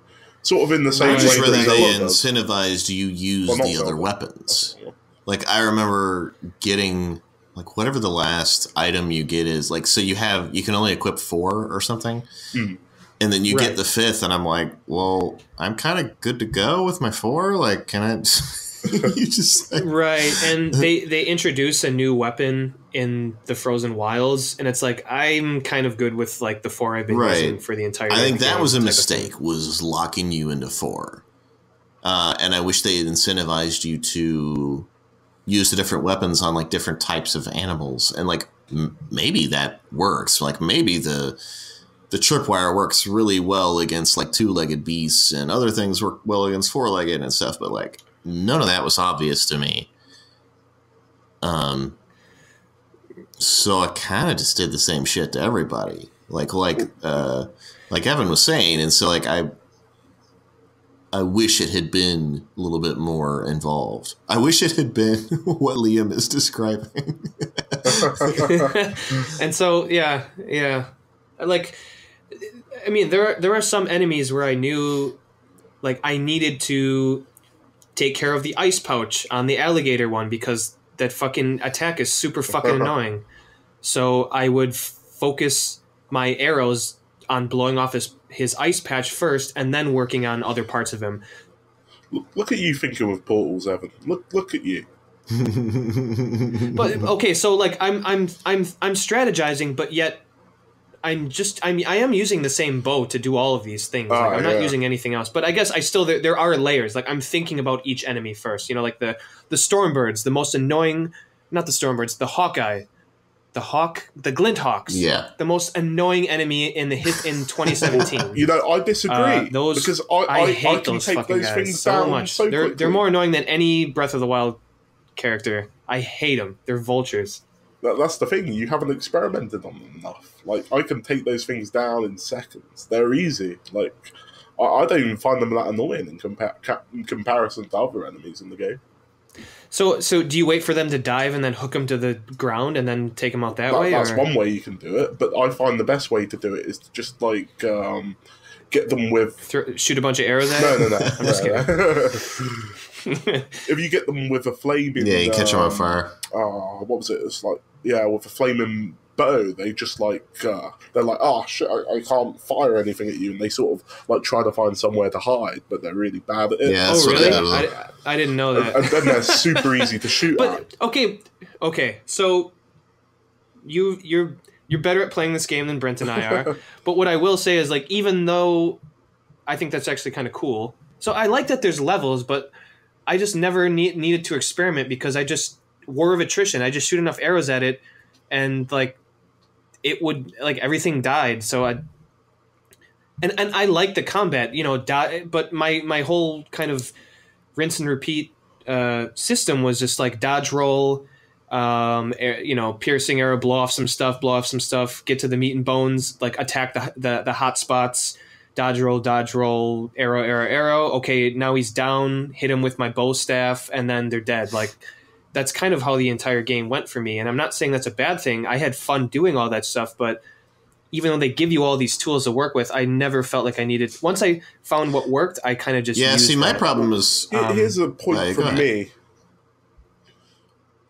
Sort of in the same way. Just whether they incentivized you use the other weapons. Like I remember getting like whatever the last item you get is like, so you can only equip 4 or something. Mm. And then you get the 5th, and I'm like, well, I'm kind of good to go with my 4. Like, can I? You just like... Right, and they introduce a new weapon in the Frozen Wilds, and it's like I'm kind of good with like the 4 I've been using for the entire. I think that was a mistake. Was locking you into 4, and I wish they had incentivized you to use the different weapons on like different types of animals, and like maybe that works. Like maybe the tripwire works really well against like 2-legged beasts, and other things work well against 4-legged and stuff, but like none of that was obvious to me. So I kind of just did the same shit to everybody, like Evan was saying, and so like I wish it had been a little bit more involved. I wish it had been what Liam is describing. And so like. I mean, there are some enemies where I knew, like, I needed to take care of the ice pouch on the alligator one because that fucking attack is super fucking annoying. So I would focus my arrows on blowing off his ice patch first, and then working on other parts of him. Look at you thinking with portals, Evan. Look at you. But okay, so like I'm strategizing, but yet. I am using the same bow to do all of these things. Like, I'm not using anything else. But I guess there are layers. Like I'm thinking about each enemy first. You know, like the Stormbirds, the most annoying, not the Stormbirds, the Hawkeye, the Glint Hawks. Yeah. The most annoying enemy in 2017. You know, I disagree. Because I hate can those take fucking those guys things so down much. so quickly. They're more annoying than any Breath of the Wild character. I hate them. They're vultures. That's the thing. You haven't experimented on them enough. Like, I can take those things down in seconds. They're easy. Like, I don't even find them that annoying in comparison to other enemies in the game. So do you wait for them to dive and then hook them to the ground and then take them out that way? That's one way you can do it. But I find the best way to do it is to just, like, get them with... shoot a bunch of arrows at No. I'm just kidding. If you get them with a flaming... Yeah, you catch them on fire. What was it? It's like, with a flaming bow, they just like they're like, oh shit, I can't fire anything at you, and they sort of like try to find somewhere to hide, but they're really bad at it. Yeah, that's Oh, what really? I didn't know that. And then they're super easy to shoot at. But okay, so you're better at playing this game than Brent and I are. But what I will say is, like, even though I think that's actually kind of cool, so I like that there's levels, but I just never needed to experiment because I just war of attrition. I just shoot enough arrows at it, and like it would like everything died. So and I like the combat, you know, but my whole kind of rinse and repeat system was just like dodge roll, you know, piercing arrow, blow off some stuff, get to the meat and bones, like attack the hot spots, dodge roll, arrow. Okay, now he's down, hit him with my bow staff, and then they're dead. Like, that's kind of how the entire game went for me. And I'm not saying that's a bad thing. I had fun doing all that stuff, but even though they give you all these tools to work with, I never felt like I needed. Once I found what worked, I kind of just used my that. problem is Here's a point from me.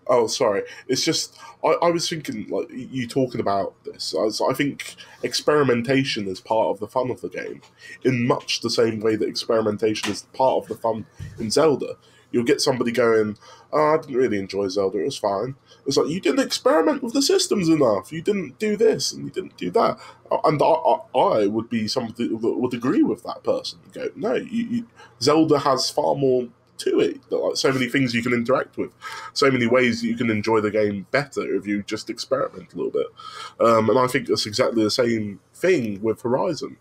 Oh, sorry. It's just I was thinking, like, you talking about this. I think experimentation is part of the fun of the game, in much the same way that experimentation is part of the fun in Zelda. You'll get somebody going, oh, I didn't really enjoy Zelda, it was fine. It's like, you didn't experiment with the systems enough, you didn't do this, and you didn't do that. And I would be somebody that would agree with that person. And go, no, Zelda has far more to it. Like, so many things you can interact with, so many ways that you can enjoy the game better if you just experiment a little bit. And I think that's exactly the same thing with Horizon.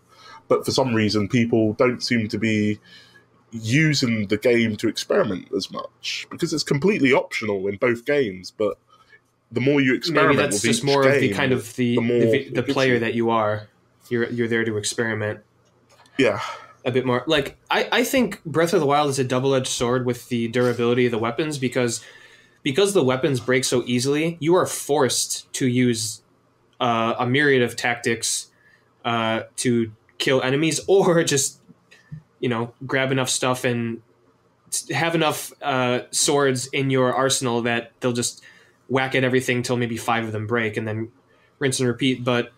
But for some reason, people don't seem to be using the game to experiment as much, because it's completely optional in both games. But the more you experiment, maybe that's with just each more game, of the kind of the player that you are. You're there to experiment. Yeah. A bit more. Like, I think Breath of the Wild is a double-edged sword with the durability of the weapons, because the weapons break so easily, you are forced to use a myriad of tactics to kill enemies, or just, you know, grab enough stuff and have enough swords in your arsenal that they'll just whack at everything till maybe 5 of them break, and then rinse and repeat. But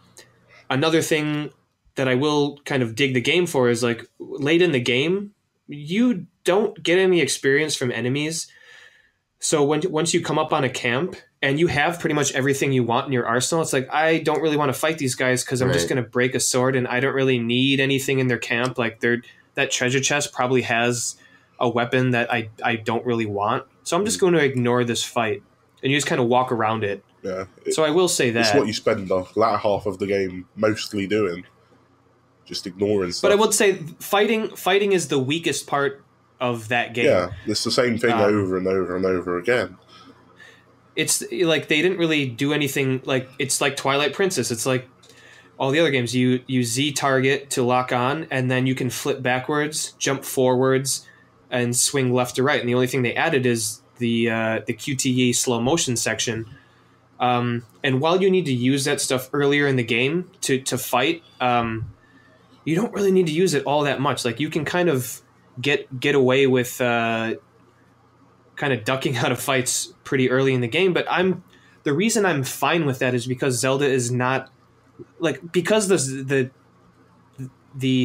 another thing that I will kind of dig the game for is, like, late in the game, you don't get any experience from enemies. So once you come up on a camp and you have pretty much everything you want in your arsenal, it's like, I don't really want to fight these guys because I'm just going to break a sword, and I don't really need anything in their camp. Like, that treasure chest probably has a weapon that I don't really want. So I'm just going to ignore this fight. And you just kind of walk around it. Yeah. So I will say that. It's what you spend the latter half of the game mostly doing. Just ignoring stuff. But I would say fighting is the weakest part of that game. Yeah, it's the same thing over and over and over again. It's like they didn't really do anything. Like, it's like Twilight Princess. It's like all the other games. You Z target to lock on, and then you can flip backwards, jump forwards, and swing left to right. And the only thing they added is the QTE slow motion section. And while you need to use that stuff earlier in the game to fight, you don't really need to use it all that much. Like, you can kind of get away with kind of ducking out of fights pretty early in the game. But the reason I'm fine with that is because Zelda is not, like, because the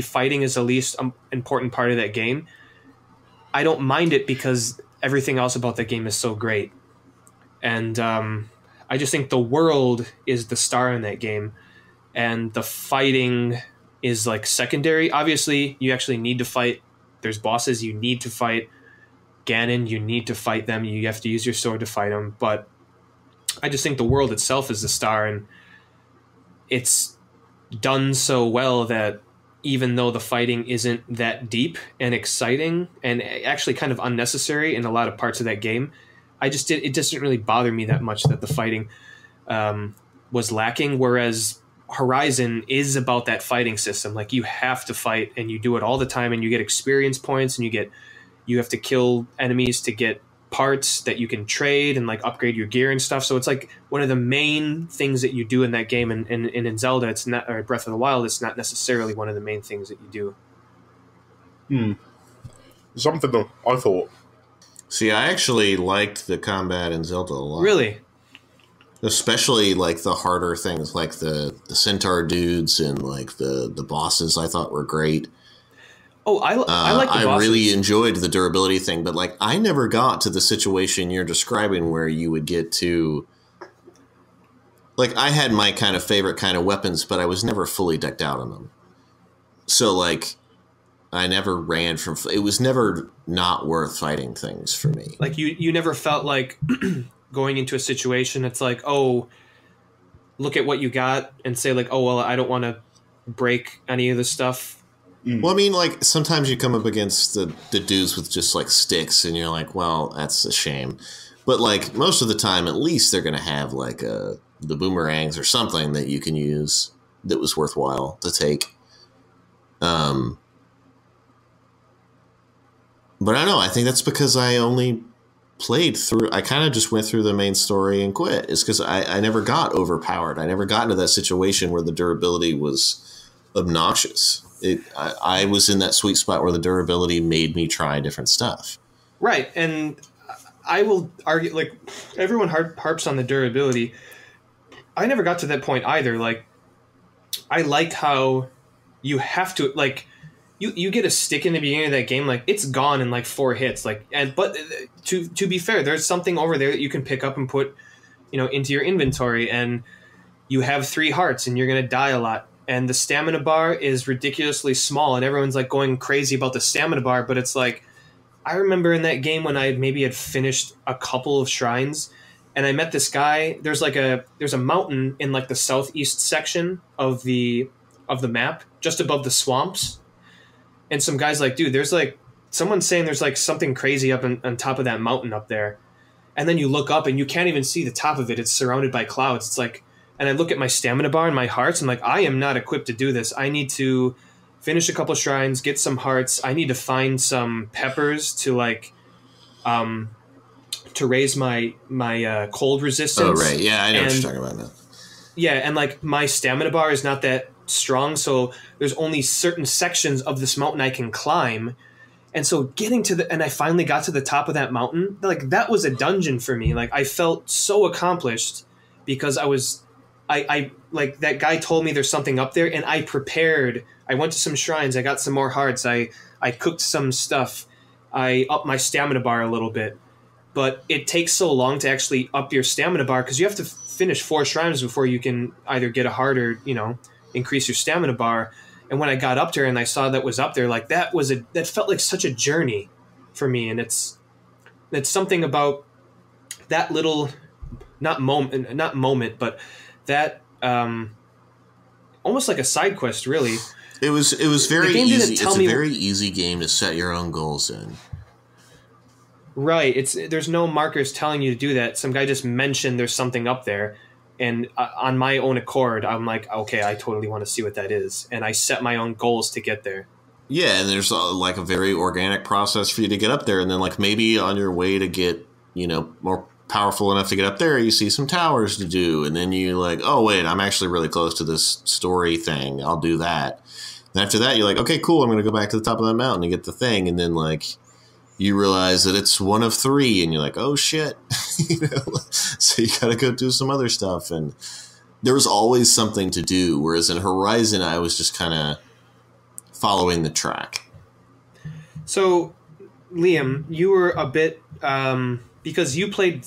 fighting is the least important part of that game. I don't mind it because everything else about that game is so great. And I just think the world is the star in that game, and the fighting is like secondary. Obviously, you actually need to fight. There's bosses you need to fight. Ganon, you need to fight them. You have to use your sword to fight them. But I just think the world itself is the star, and it's done so well that even though the fighting isn't that deep and exciting and actually kind of unnecessary in a lot of parts of that game, it doesn't really bother me that much that the fighting was lacking. Whereas Horizon is about that fighting system. Like, you have to fight, and you do it all the time, and you get experience points, and you have to kill enemies to get parts that you can trade and, like, upgrade your gear and stuff. So it's like one of the main things that you do in that game. And in Zelda, it's not, or Breath of the Wild, it's not necessarily one of the main things that you do. Something that I thought. See, I actually liked the combat in Zelda a lot. Really? Especially like the harder things, like the centaur dudes and like the bosses, I thought were great. Oh, I like the bosses. I really enjoyed the durability thing, but like I never got to the situation you're describing where you would get to. Like I had my kind of favorite kind of weapons, but I was never fully decked out on them. So like I never ran from. It was never not worth fighting things for me. Like you never felt like going into a situation. It's like, oh, look at what you got, and say like, oh well, I don't want to break any of the stuff. Well, I mean, like, sometimes you come up against the dudes with just, like, sticks, and you're like, well, that's a shame. But, like, most of the time, at least they're going to have, like, the boomerangs or something that you can use that was worthwhile to take. But I don't know. I think that's because I only played through... I kind of just went through the main story and quit. It's because I never got overpowered. I never got into that situation where the durability was obnoxious. I was in that sweet spot where the durability made me try different stuff. Right, and I will argue, like, everyone harps on the durability. I never got to that point either. Like, I liked how you have to, like, you get a stick in the beginning of that game, like, it's gone in, like, 4 hits. Like, but to be fair, there's something over there that you can pick up and put, into your inventory, and you have 3 hearts, and you're going to die a lot. And the stamina bar is ridiculously small, and everyone's like going crazy about the stamina bar. But it's like, I remember in that game when I maybe had finished a couple of shrines, and I met this guy. There's a mountain in like the southeast section of the map, just above the swamps. And some guy's like, dude, there's like someone's saying there's like something crazy up on top of that mountain up there. And then you look up and you can't even see the top of it. It's surrounded by clouds. It's like. And I look at my stamina bar and my hearts. I'm like, I am not equipped to do this. I need to finish a couple shrines, get some hearts. I need to find some peppers to like, to raise my cold resistance. Oh right, yeah, I know what you're talking about now. Yeah, and like my stamina bar is not that strong, so there's only certain sections of this mountain I can climb. And so getting to and I finally got to the top of that mountain. Like that was a dungeon for me. Like I felt so accomplished because I like that guy told me there's something up there, and I prepared. I went to some shrines. I got some more hearts. I cooked some stuff. I upped my stamina bar a little bit, but it takes so long to actually up your stamina bar because you have to finish 4 shrines before you can either get a heart or increase your stamina bar. And when I got up there and I saw that was up there, like that felt like such a journey for me, and it's something about that little not moment, but that almost like a side quest, really. It was very easy. It's a very easy game to set your own goals in. Right. There's no markers telling you to do that. Some guy just mentioned there's something up there, and on my own accord, I'm like, okay, I totally want to see what that is, and I set my own goals to get there. Yeah, and there's like a very organic process for you to get up there, and then like maybe on your way to get more powerful enough to get up there, you see some towers to do, and then you like, oh wait, I'm actually really close to this story thing, I'll do that. And after that you're like, okay, cool, I'm gonna go back to the top of that mountain and get the thing, and then like you realize that it's one of 3 and you're like, oh shit. So you gotta go do some other stuff, and there was always something to do, whereas in Horizon I was just kind of following the track. So Liam, you were a bit because you played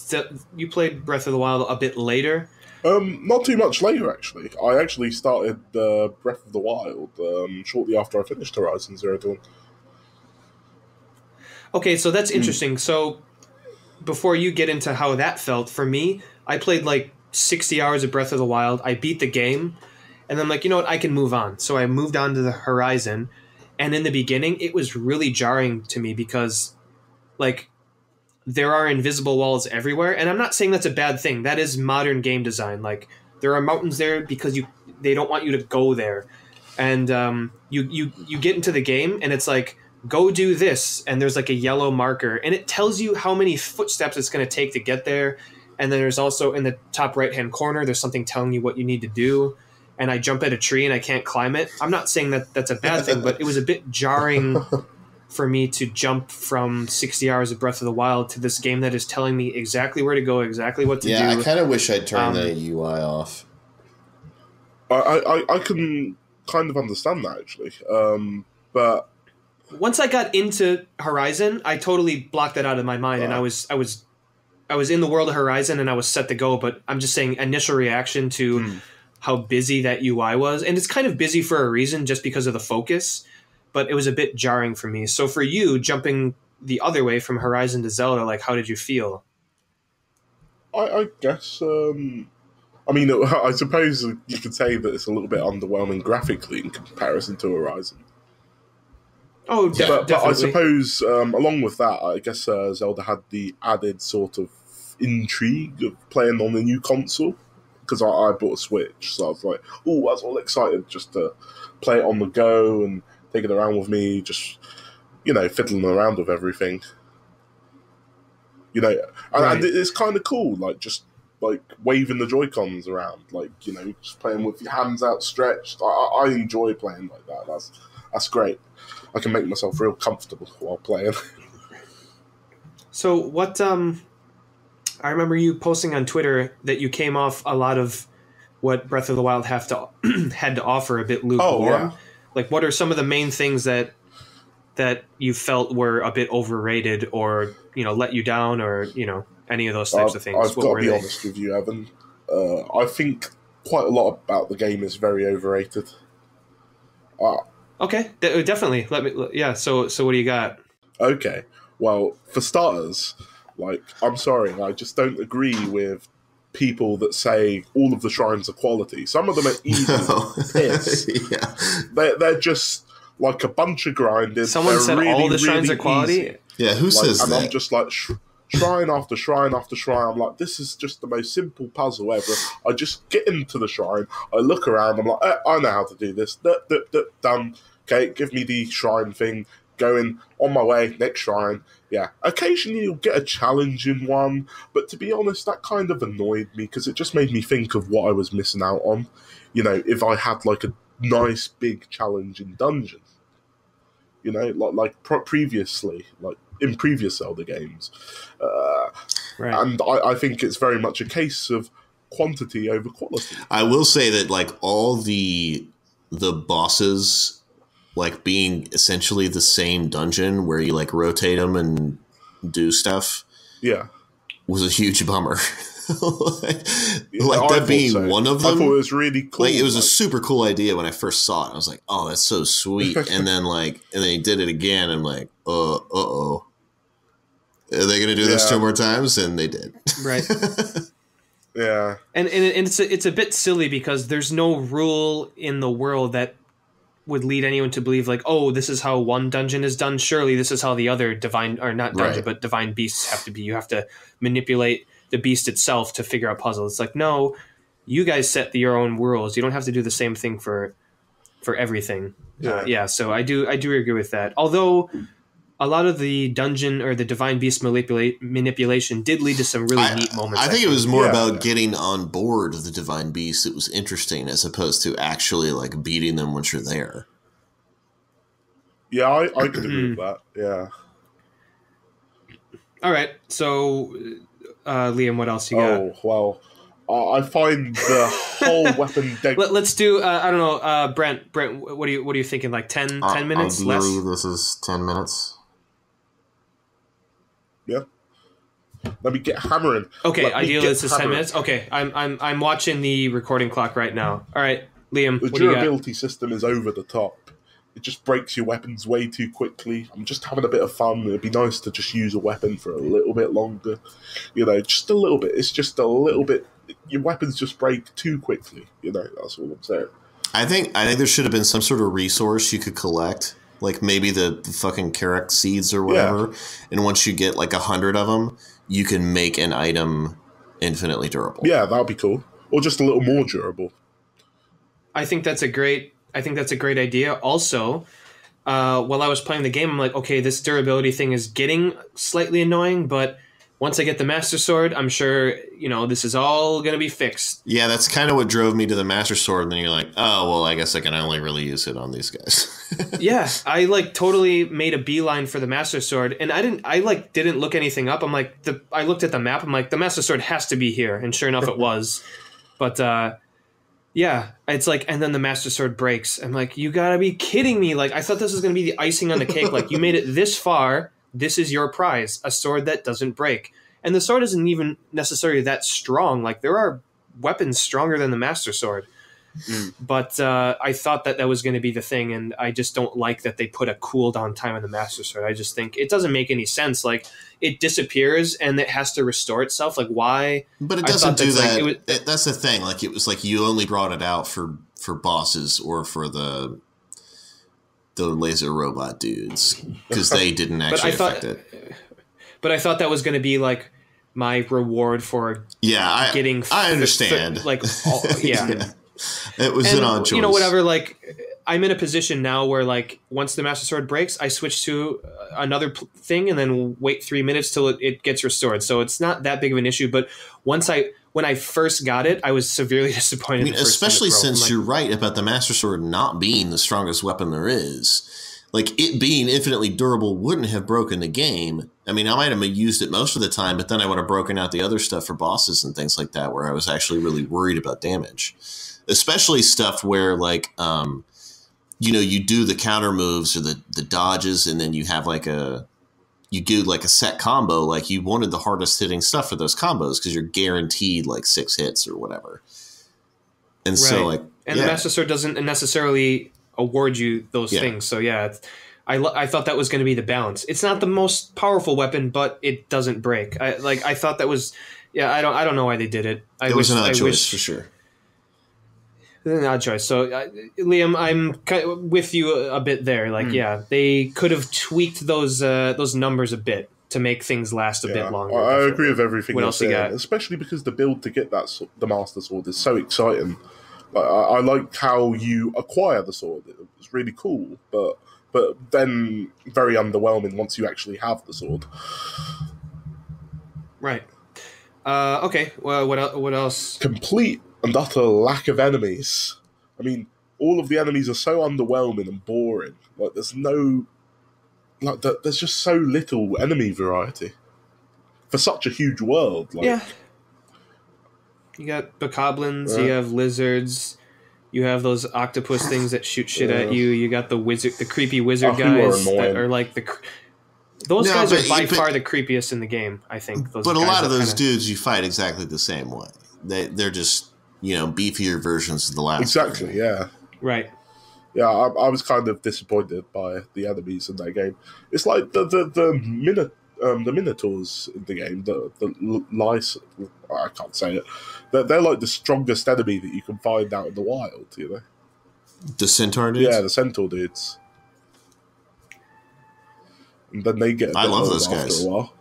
Breath of the Wild a bit later. Not too much later, actually. I actually started Breath of the Wild shortly after I finished Horizon Zero Dawn. Okay, so that's interesting. So before you get into how that felt, for me, I played like 60 hours of Breath of the Wild. I beat the game, and then I'm like, you know what, I can move on. So I moved on to the Horizon, and in the beginning, it was really jarring to me because, like, there are invisible walls everywhere, and I'm not saying that's a bad thing. That is modern game design. Like, there are mountains there because they don't want you to go there, and you get into the game, and it's like, go do this, and there's like a yellow marker, and it tells you how many footsteps it's going to take to get there. And then there's also in the top right hand corner, there's something telling you what you need to do. And I jump at a tree and I can't climb it. I'm not saying that that's a bad thing, but it was a bit jarring for me to jump from 60 hours of Breath of the Wild to this game that is telling me exactly where to go, exactly what to do. Yeah, I kind of wish I'd turned the UI off. I can kind of understand that, actually. But once I got into Horizon, I totally blocked that out of my mind, and I was in the world of Horizon, and I was set to go. But I'm just saying, initial reaction to how busy that UI was, and it's kind of busy for a reason, just because of the focus. But it was a bit jarring for me. So for you, jumping the other way from Horizon to Zelda, like, how did you feel? I guess. I mean, I suppose you could say that it's a little bit underwhelming graphically in comparison to Horizon. Oh, but definitely. I suppose, along with that, I guess Zelda had the added sort of intrigue of playing on the new console. Because I bought a Switch, so I was like, oh, I was all excited just to play it on the go and take it around with me, just, fiddling around with everything. And it's kind of cool, like, just like waving the Joy-Cons around, like, just playing with your hands outstretched. I enjoy playing like that. That's great. I can make myself real comfortable while playing. So what? I remember you posting on Twitter that you came off a lot of what Breath of the Wild had to offer a bit lukewarm. Oh, yeah. Like, what are some of the main things that you felt were a bit overrated, or let you down, or any of those types of things? I've got to be honest with you, Evan. I think quite a lot about the game is very overrated. Okay, definitely. So what do you got? Okay, well, for starters, like, I'm sorry, I just don't agree with people that say all of the shrines are quality. Some of them are even piss. Yeah. They're just like a bunch of grinders. Someone said really, all the shrines really are quality? Easy. Yeah, who says and that? I'm just like, shrine after shrine after shrine. I'm like, this is just the most simple puzzle ever. I just get into the shrine, I look around, I'm like, I know how to do this. Done. Okay, give me the shrine thing. Going on my way, next shrine. Yeah, occasionally you'll get a challenging one, but to be honest, that kind of annoyed me because it just made me think of what I was missing out on. If I had like a nice big challenging dungeon, previously, like in previous Zelda games. Right. And I think it's very much a case of quantity over quality. I will say that like all the bosses, like being essentially the same dungeon where you like rotate them and do stuff, was a huge bummer. That being one of them. I thought it was really cool. Like, it was a super cool idea when I first saw it. I was like, oh, that's so sweet. And then he did it again. I'm like, uh-oh. Are they going to do this 2 more times? And they did. Right. Yeah. And it's a bit silly because there's no rule in the world that would lead anyone to believe like, oh, this is how one dungeon is done. Surely this is how the other divine, or not dungeon, but divine beasts have to be. You have to manipulate the beast itself to figure out puzzles. It's like, no, you guys set your own rules. You don't have to do the same thing for everything. So I do agree with that. Although a lot of the dungeon or the divine beast manipulation did lead to some really neat moments. I think it was more about getting on board the divine beast. It was interesting as opposed to actually like beating them once you're there. Yeah, I could agree with that. Yeah. All right. So, Liam, what else you got? Oh, well, I find the whole weapon deck. Let's do. I don't know, Brent. What are you thinking? Like 10 minutes? Ideally, less? this is 10 minutes. Yeah. Let me get hammering. Okay, ideally this is 10 minutes. Okay, I'm watching the recording clock right now. All right, Liam. The what do you got? durability system is over the top. It just breaks your weapons way too quickly. I'm just having a bit of fun. It'd be nice to just use a weapon for a little bit longer. Just a little bit. It's just a little bit. Your weapons just break too quickly. That's all I'm saying. I think there should have been some sort of resource you could collect, like maybe the fucking carrot seeds or whatever. Yeah. And once you get like 100 of them, you can make an item infinitely durable. Yeah, that would be cool. Or just a little more durable. I think that's a great idea. Also, while I was playing the game, I'm like, okay, this durability thing is getting slightly annoying, but once I get the Master Sword, I'm sure, this is all going to be fixed. Yeah, that's kind of what drove me to the Master Sword. And then you're like, oh, well, I guess I can only really use it on these guys. Yeah, I totally made a beeline for the Master Sword, and I didn't look anything up. I'm like, I looked at the map. I'm like, the Master Sword has to be here, and sure enough, it was. But yeah, it's like, and then the Master Sword breaks. I'm like, you gotta be kidding me! Like, I thought this was gonna be the icing on the cake. Like, you made it this far. This is your prize, a sword that doesn't break. And the sword isn't even necessarily that strong. Like, there are weapons stronger than the Master Sword. But I thought that was going to be the thing, and I just don't like that they put a cooldown time on the Master Sword. I just think it doesn't make any sense. Like, it disappears and it has to restore itself. Like, why? But it doesn't do that. That's the thing. Like, it was like you only brought it out for bosses or for the laser robot dudes, because they didn't actually affect it. But I thought that was going to be like my reward for getting. I understand. Yeah. It was an odd choice. Whatever. Like, I'm in a position now where, like, once the Master Sword breaks, I switch to another thing and then wait 3 minutes till it gets restored. So it's not that big of an issue. But when I first got it, I was severely disappointed. I mean, especially since you're right about the Master Sword not being the strongest weapon there is. Like, it being infinitely durable wouldn't have broken the game. I mean, I might have used it most of the time, but then I would have broken out the other stuff for bosses and things like that, where I was actually really worried about damage. Especially stuff where, like, you do the counter moves or the dodges, and then you have you do like a set combo. Like, you wanted the hardest hitting stuff for those combos because you're guaranteed like 6 hits or whatever. And right. So, like, and the Master Sword doesn't necessarily award you those things. So yeah, I thought that was going to be the balance. It's not the most powerful weapon, but it doesn't break. I thought that was, I don't know why they did it. It was an odd choice for sure. An odd choice. So Liam, I'm kind of with you a bit there. Like, they could have tweaked those numbers a bit to make things last a bit longer. I agree with everything you're saying, especially because the build to get the Master Sword is so exciting. Like, I like how you acquire the sword. It was really cool, but then very underwhelming once you actually have the sword. Right. Okay. Well, what else? Complete and utter lack of enemies. I mean, all of the enemies are so underwhelming and boring. Like, there's just so little enemy variety for such a huge world. Like, yeah. You got bokoblins, you have lizards, you have those octopus things that shoot shit at you. You got the creepy wizard guys that are like those guys are by far the creepiest in the game, I think. But a lot of those dudes you fight exactly the same way. They're just, beefier versions of the last. Exactly, yeah. Right. Yeah, I was kind of disappointed by the enemies in that game. It's like the Minotaurs in the game, the lice, I can't say it. They're like the strongest enemy that you can find out in the wild, The centaur dudes? Yeah, the centaur dudes. And then they get I love those guys. After a while.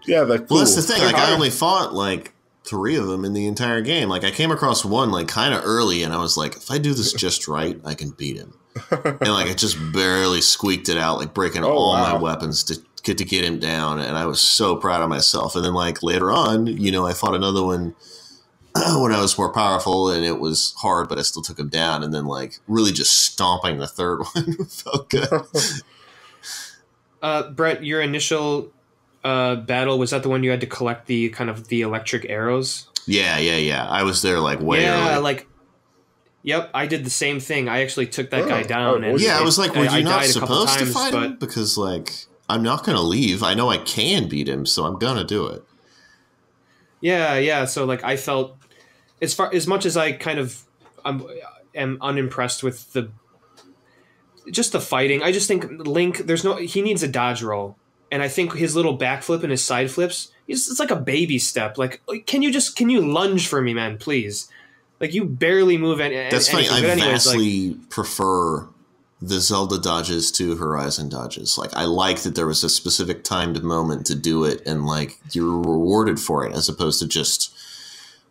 Yeah, they're cool. Well, that's the thing. Like, I only fought like 3 of them in the entire game. Like, I came across one like kind of early, and I was like, if I do this just right, I can beat him. And like, I just barely squeaked it out, like breaking all my weapons to get him down, and I was so proud of myself. And then like later on, I fought another one when I was more powerful, and it was hard, but I still took him down. And then like really just stomping the third one felt good. Brent, your initial battle, was that the one you had to collect the kind of the electric arrows? Yeah. I was there like way early. Yep, I did the same thing. I actually took that guy down. And I was like, were you not supposed to fight him? Because like, I'm not going to leave. I know I can beat him, so I'm going to do it. Yeah. So like, I felt as much as I kind of am unimpressed with the fighting. I just think Link, he needs a dodge roll. And I think his little backflip and his side flips, it's like a baby step. Like, can you lunge for me, man, please? Like, you barely move anything. That's funny. I vastly prefer the Zelda dodges to Horizon dodges. Like, I like that there was a specific timed moment to do it, and like, you're rewarded for it, as opposed to just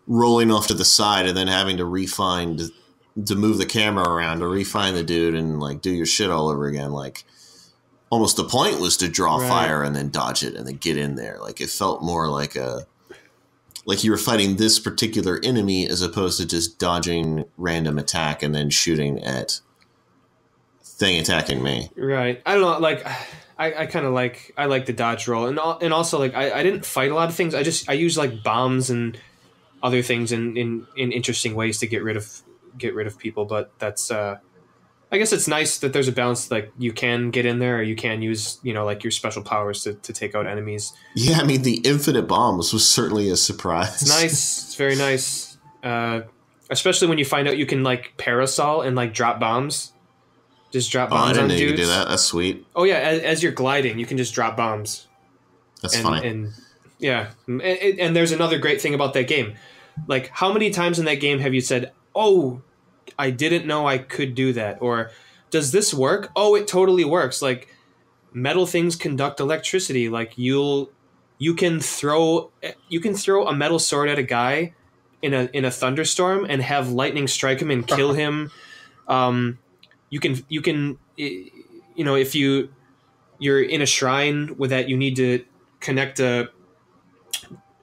rolling off to the side and then having to move the camera around to refine the dude and like do your shit all over again. Like, almost the point was to draw Right. fire and then dodge it and then get in there. Like it felt more like you were fighting this particular enemy as opposed to just dodging random attack and then shooting at thing attacking me. Right. I don't know. Like, I kind of like the dodge roll, and also like I didn't fight a lot of things. I use like bombs and other things in interesting ways to get rid of people. But that's I guess it's nice that there's a balance. Like you can get in there, or you can use like your special powers to take out enemies. Yeah, I mean the infinite bombs was certainly a surprise. It's nice. It's very nice. Especially when you find out you can like parasol and like drop bombs. Just drop bombs I didn't on know dudes. you could do that. That's sweet. Oh yeah, as you're gliding, you can just drop bombs. That's funny. And yeah, and there's another great thing about that game. Like, how many times in that game have you said, "Oh, I didn't know I could do that," or "Does this work?" Oh, it totally works. Like, metal things conduct electricity. Like you can throw a metal sword at a guy in a thunderstorm and have lightning strike him and kill him. You can if you're in a shrine with that, you need to connect you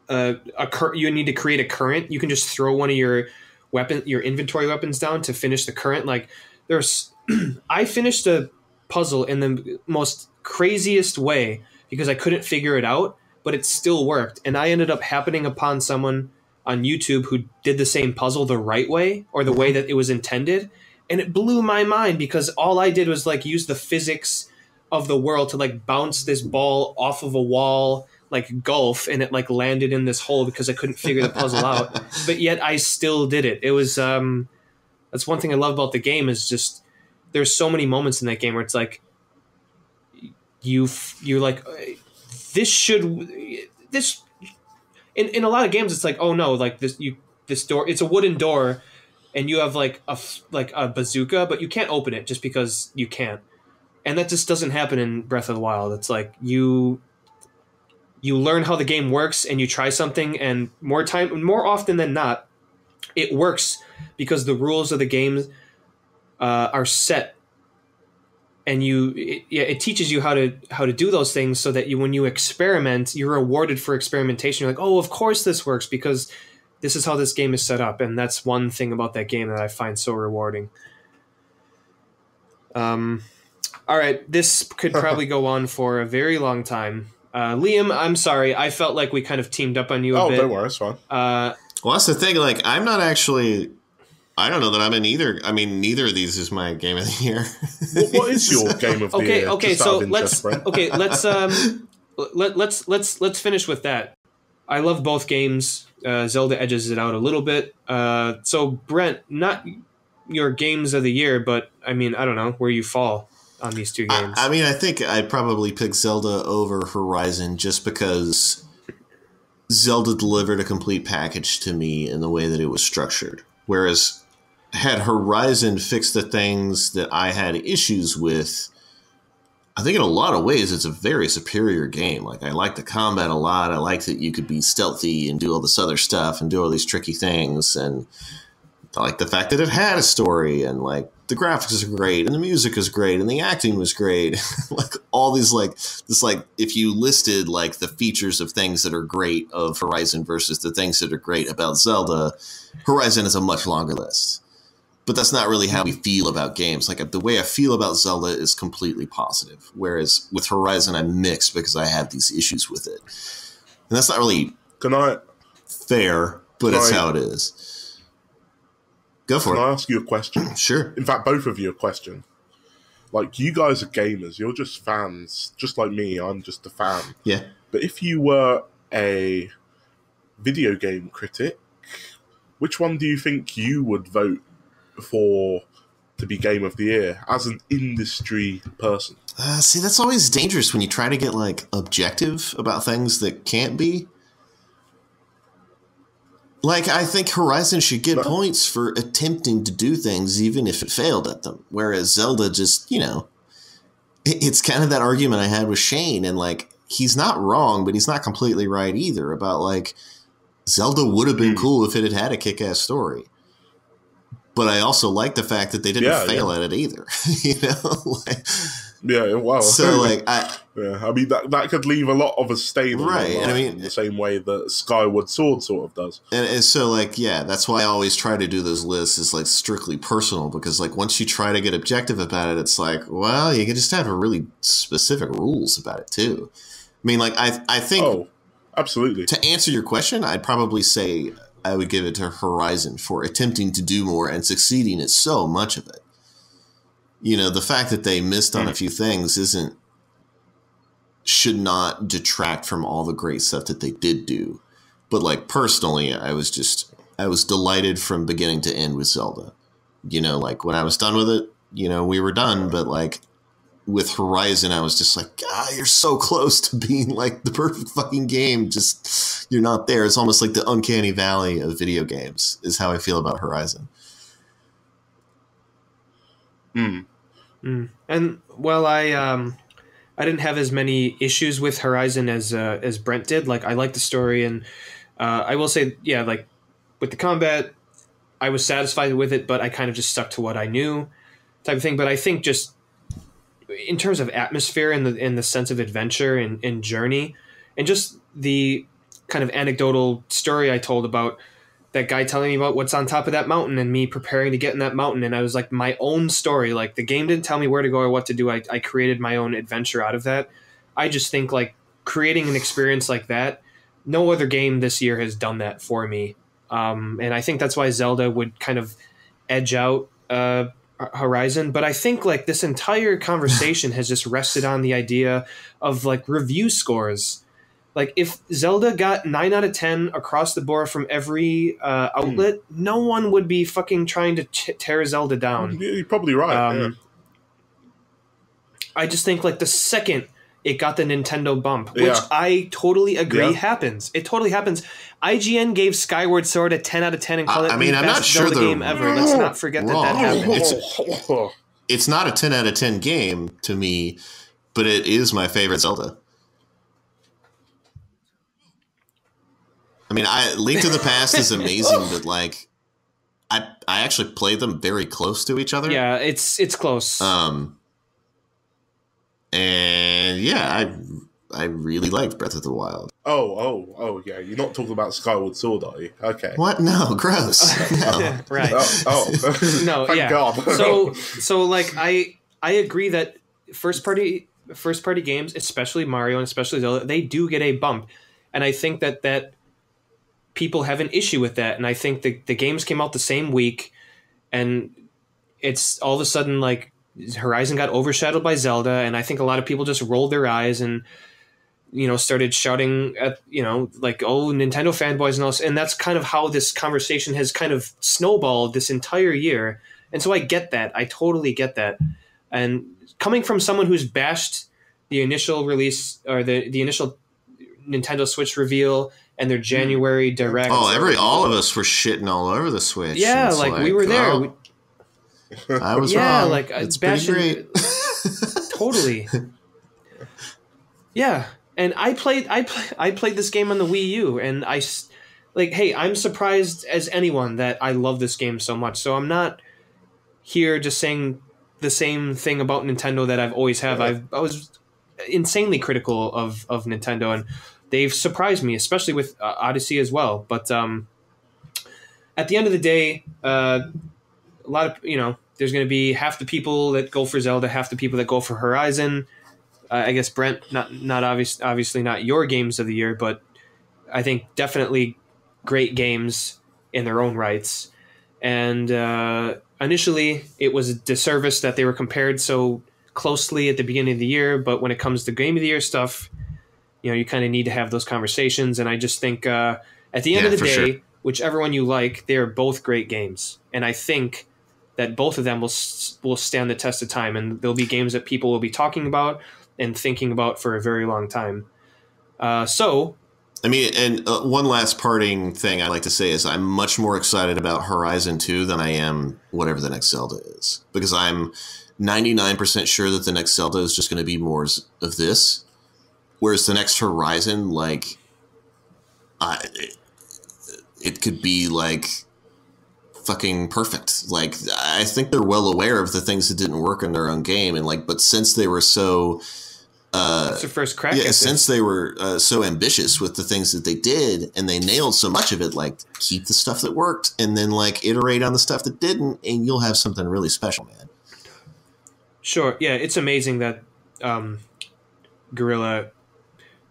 need to create a current. You can just throw one of your inventory weapons down to finish the current. Like there's I finished a puzzle in the most craziest way because I couldn't figure it out, but it still worked. And I ended up happening upon someone on YouTube who did the same puzzle the right way, or the way that it was intended. And it blew my mind because all I did was like use the physics of the world to like bounce this ball off of a wall, like golf, and it like landed in this hole because I couldn't figure the puzzle out. But yet I still did it. It was that's one thing I love about the game, is just there's so many moments in that game where it's like you're like this in a lot of games it's like, oh no, like this door, it's a wooden door and you have like a bazooka, but you can't open it just because you can't. And that just doesn't happen in Breath of the Wild. It's like you learn how the game works and you try something, and more often than not, it works because the rules of the game are set, and it teaches you how to do those things, so that when you experiment, you're rewarded for experimentation. You're like, oh, of course this works because this is how this game is set up. And that's one thing about that game that I find so rewarding. All right, this could probably go on for a very long time. Liam, I'm sorry. I felt like we kind of teamed up on you a bit. Oh, don't worry, it's fine. Well, that's the thing. Like, I'm not actually... I don't know that I'm in either. I mean, neither of these is my game of the year. What is your game of the year? Okay, so let's finish with that. I love both games. Zelda edges it out a little bit. So Brent, not your games of the year, but I mean, I don't know where you fall on these two games. I mean, I think I'd probably pick Zelda over Horizon just because Zelda delivered a complete package to me in the way that it was structured. Whereas had Horizon fixed the things that I had issues with, I think in a lot of ways it's a very superior game. Like, I like the combat a lot. I like that you could be stealthy and do all this other stuff and do all these tricky things. And I like the fact that it had a story, and like the graphics are great and the music is great and the acting was great. Like all these if you listed like the features of things that are great of Horizon versus the things that are great about Zelda, Horizon is a much longer list. But that's not really how we feel about games. Like, the way I feel about Zelda is completely positive. Whereas with Horizon, I'm mixed because I have these issues with it. And that's not really fair, but it's how it is. Go for it. Can I ask you a question? Sure. In fact, both of you a question. Like, you guys are gamers. You're just fans. Just like me, I'm just a fan. Yeah. But if you were a video game critic, which one do you think you would vote for to be game of the year as an industry person? See, that's always dangerous when you try to get like objective about things that can't be. Like, I think Horizon should get points for attempting to do things even if it failed at them. Whereas Zelda just, it's kind of that argument I had with Shane, and like, he's not wrong, but he's not completely right either about like, Zelda would have been cool if it had had a kick-ass story. But I also like the fact that they didn't fail at it either. Yeah, wow. So like yeah, I mean that could leave a lot of a stain, right? And I mean, in the same way that Skyward Sword sort of does. And so like, yeah, that's why I always try to do those lists is like strictly personal, because like once you try to get objective about it, it's like, well, you can just have really specific rules about it too. I mean, like I think, oh, absolutely. To answer your question, I'd probably say I would give it to Horizon for attempting to do more and succeeding at so much of it. You know, the fact that they missed on a few things should not detract from all the great stuff that they did do. But like personally, I was delighted from beginning to end with Zelda. You know, like when I was done with it, you know, we were done. But like with Horizon, I was just like, God, you're so close to being like the perfect fucking game. Just, you're not there. It's almost like the uncanny valley of video games is how I feel about Horizon. And well, I didn't have as many issues with Horizon as Brent did. Like, I liked the story, and I will say, yeah, like with the combat, I was satisfied with it, but I kind of just stuck to what I knew, type of thing. But I think just in terms of atmosphere and the sense of adventure and journey, and just the kind of anecdotal story I told about that guy telling me about what's on top of that mountain and me preparing to get in that mountain. And I was like, my own story, like the game didn't tell me where to go or what to do. I created my own adventure out of that. I just think like creating an experience like that, no other game this year has done that for me. And I think that's why Zelda would kind of edge out Horizon. But I think like this entire conversation has just rested on the idea of like review scores. Like, if Zelda got 9 out of 10 across the board from every outlet, no one would be fucking trying to tear Zelda down. You're probably right. Yeah. I just think, like, the second it got the Nintendo bump, which I totally agree happens. It totally happens. IGN gave Skyward Sword a 10 out of 10 and called it the best Zelda game ever. Let's not forget that happened. It's not a 10 out of 10 game to me, but it is my favorite Zelda. I mean, Link to the Past is amazing, but like, I actually played them very close to each other. Yeah, it's close. And yeah, I really liked Breath of the Wild. Oh, yeah. You're not talking about Skyward Sword, are you? Okay. What? No, gross. No. Right. No, thank God. So like I agree that first party games, especially Mario and especially Zelda, they do get a bump, and I think that people have an issue with that. And I think the games came out the same week, and it's all of a sudden like Horizon got overshadowed by Zelda, and I think a lot of people just rolled their eyes and, you know, started shouting at, you know, like, oh, Nintendo fanboys and all this. And that's kind of how this conversation has kind of snowballed this entire year. And so I get that. I totally get that. And coming from someone who's bashed the initial release or the initial Nintendo Switch reveal and their January Direct. Oh, all of us were shitting all over the Switch. Yeah, like we were there. Oh, I was wrong. Yeah, like it's pretty great. Totally. Yeah, and I played this game on the Wii U, and hey, I'm surprised as anyone that I love this game so much. So I'm not here just saying the same thing about Nintendo that I've always have. I was insanely critical of Nintendo, and they've surprised me, especially with Odyssey as well. But at the end of the day, a lot of, you know, there's going to be half the people that go for Zelda, half the people that go for Horizon. I guess Brent, not obviously not your games of the year, but I think definitely great games in their own rights. And initially, it was a disservice that they were compared so closely at the beginning of the year. But when it comes to Game of the Year stuff, you know, you kind of need to have those conversations. And I just think at the end of the day, whichever one you like, they are both great games. And I think that both of them will stand the test of time. And there'll be games that people will be talking about and thinking about for a very long time. So, I mean, and one last parting thing I'd like to say is I'm much more excited about Horizon 2 than I am whatever the next Zelda is. Because I'm 99% sure that the next Zelda is just going to be more of this. Whereas the next Horizon, like, it could be like fucking perfect. Like, I think they're well aware of the things that didn't work in their own game, and like, but since they were so it's their first crack at since they were so ambitious with the things that they did, and they nailed so much of it, like, keep the stuff that worked and then like iterate on the stuff that didn't, and you'll have something really special, man. Sure. Yeah, it's amazing that Guerrilla,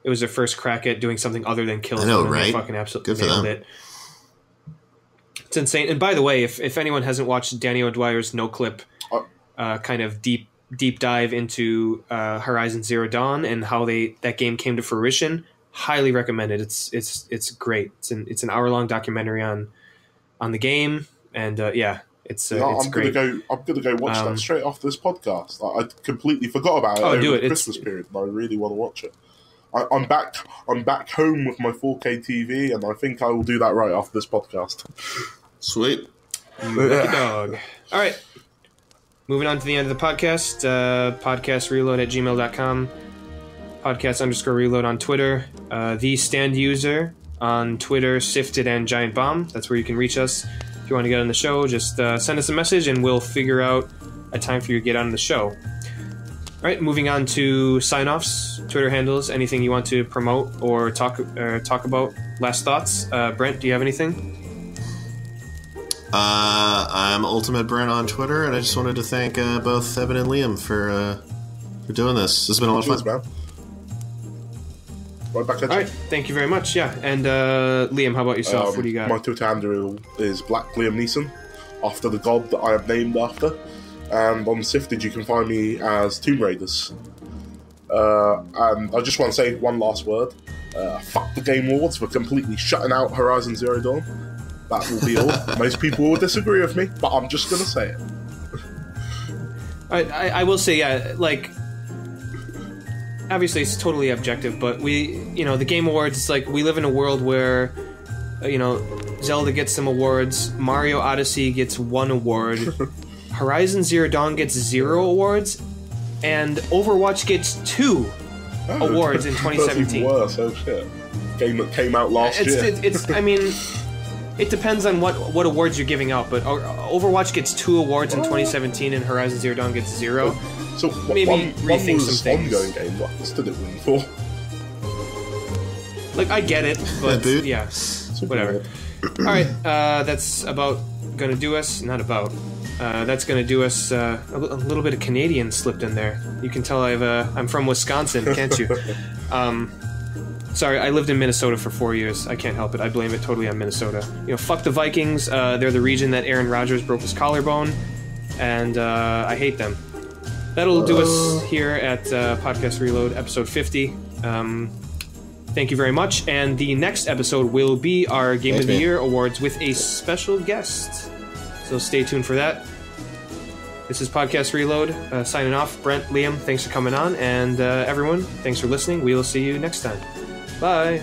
it was their first crack at doing something other than killing. I know, them, and right? They fucking absolutely Good for nailed them. it. It's insane. And by the way, if anyone hasn't watched Danny O'Dwyer's no clip kind of deep dive into Horizon Zero Dawn and how that game came to fruition, highly recommend it. It's great. It's an hour-long documentary on the game, and it's great. I'm gonna go watch that straight off this podcast. I completely forgot about it over the Christmas period, and I really want to watch it. I'm back home with my 4K TV, and I think I will do that right after this podcast. Sweet. You lucky dog. All right. Moving on to the end of the podcast. Podcastreload@gmail.com. Podcast_reload on Twitter. The Stand User on Twitter, Sifted and Giant Bomb. That's where you can reach us. If you want to get on the show, just send us a message and we'll figure out a time for you to get on the show. All right, moving on to sign-offs, Twitter handles, anything you want to promote or talk about. Last thoughts. Brent, do you have anything? I'm UltimateBrent on Twitter, and I just wanted to thank both Evan and Liam for doing this. This has been a lot of fun. Man. Right back at you. All right, thank you very much. Yeah, and Liam, how about yourself? What do you got? My Twitter handle is Black Liam Neeson, after the god that I am named after. And on Sifted, you can find me as Tomb Raiders. And I just want to say one last word. Fuck the Game Awards for completely shutting out Horizon Zero Dawn. That will be all. Most people will disagree with me, but I'm just going to say it. I will say, yeah, like, obviously it's totally objective, but the Game Awards, it's like we live in a world where, Zelda gets some awards, Mario Odyssey gets 1 award, Horizon Zero Dawn gets 0 awards, and Overwatch gets 2 awards in 2017. That's even worse, oh shit. Game that came out last year. I mean... It depends on what awards you're giving out, but Overwatch gets 2 awards in 2017 and Horizon Zero Dawn gets 0. So maybe rethink one some things. Ongoing game. What did it win for? Like, I get it, but yeah, whatever. All right, that's about gonna do us. Not about. That's gonna do us. A little bit of Canadian slipped in there. You can tell I'm from Wisconsin, can't you? Sorry, I lived in Minnesota for 4 years. I can't help it. I blame it totally on Minnesota. Fuck the Vikings. They're the region that Aaron Rodgers broke his collarbone, and I hate them. That'll do us here at Podcast Reload, episode 50. Thank you very much, and the next episode will be our Game of the Year awards with a special guest. So stay tuned for that. This is Podcast Reload, signing off. Brent, Liam, thanks for coming on, and everyone, thanks for listening. We will see you next time. Bye.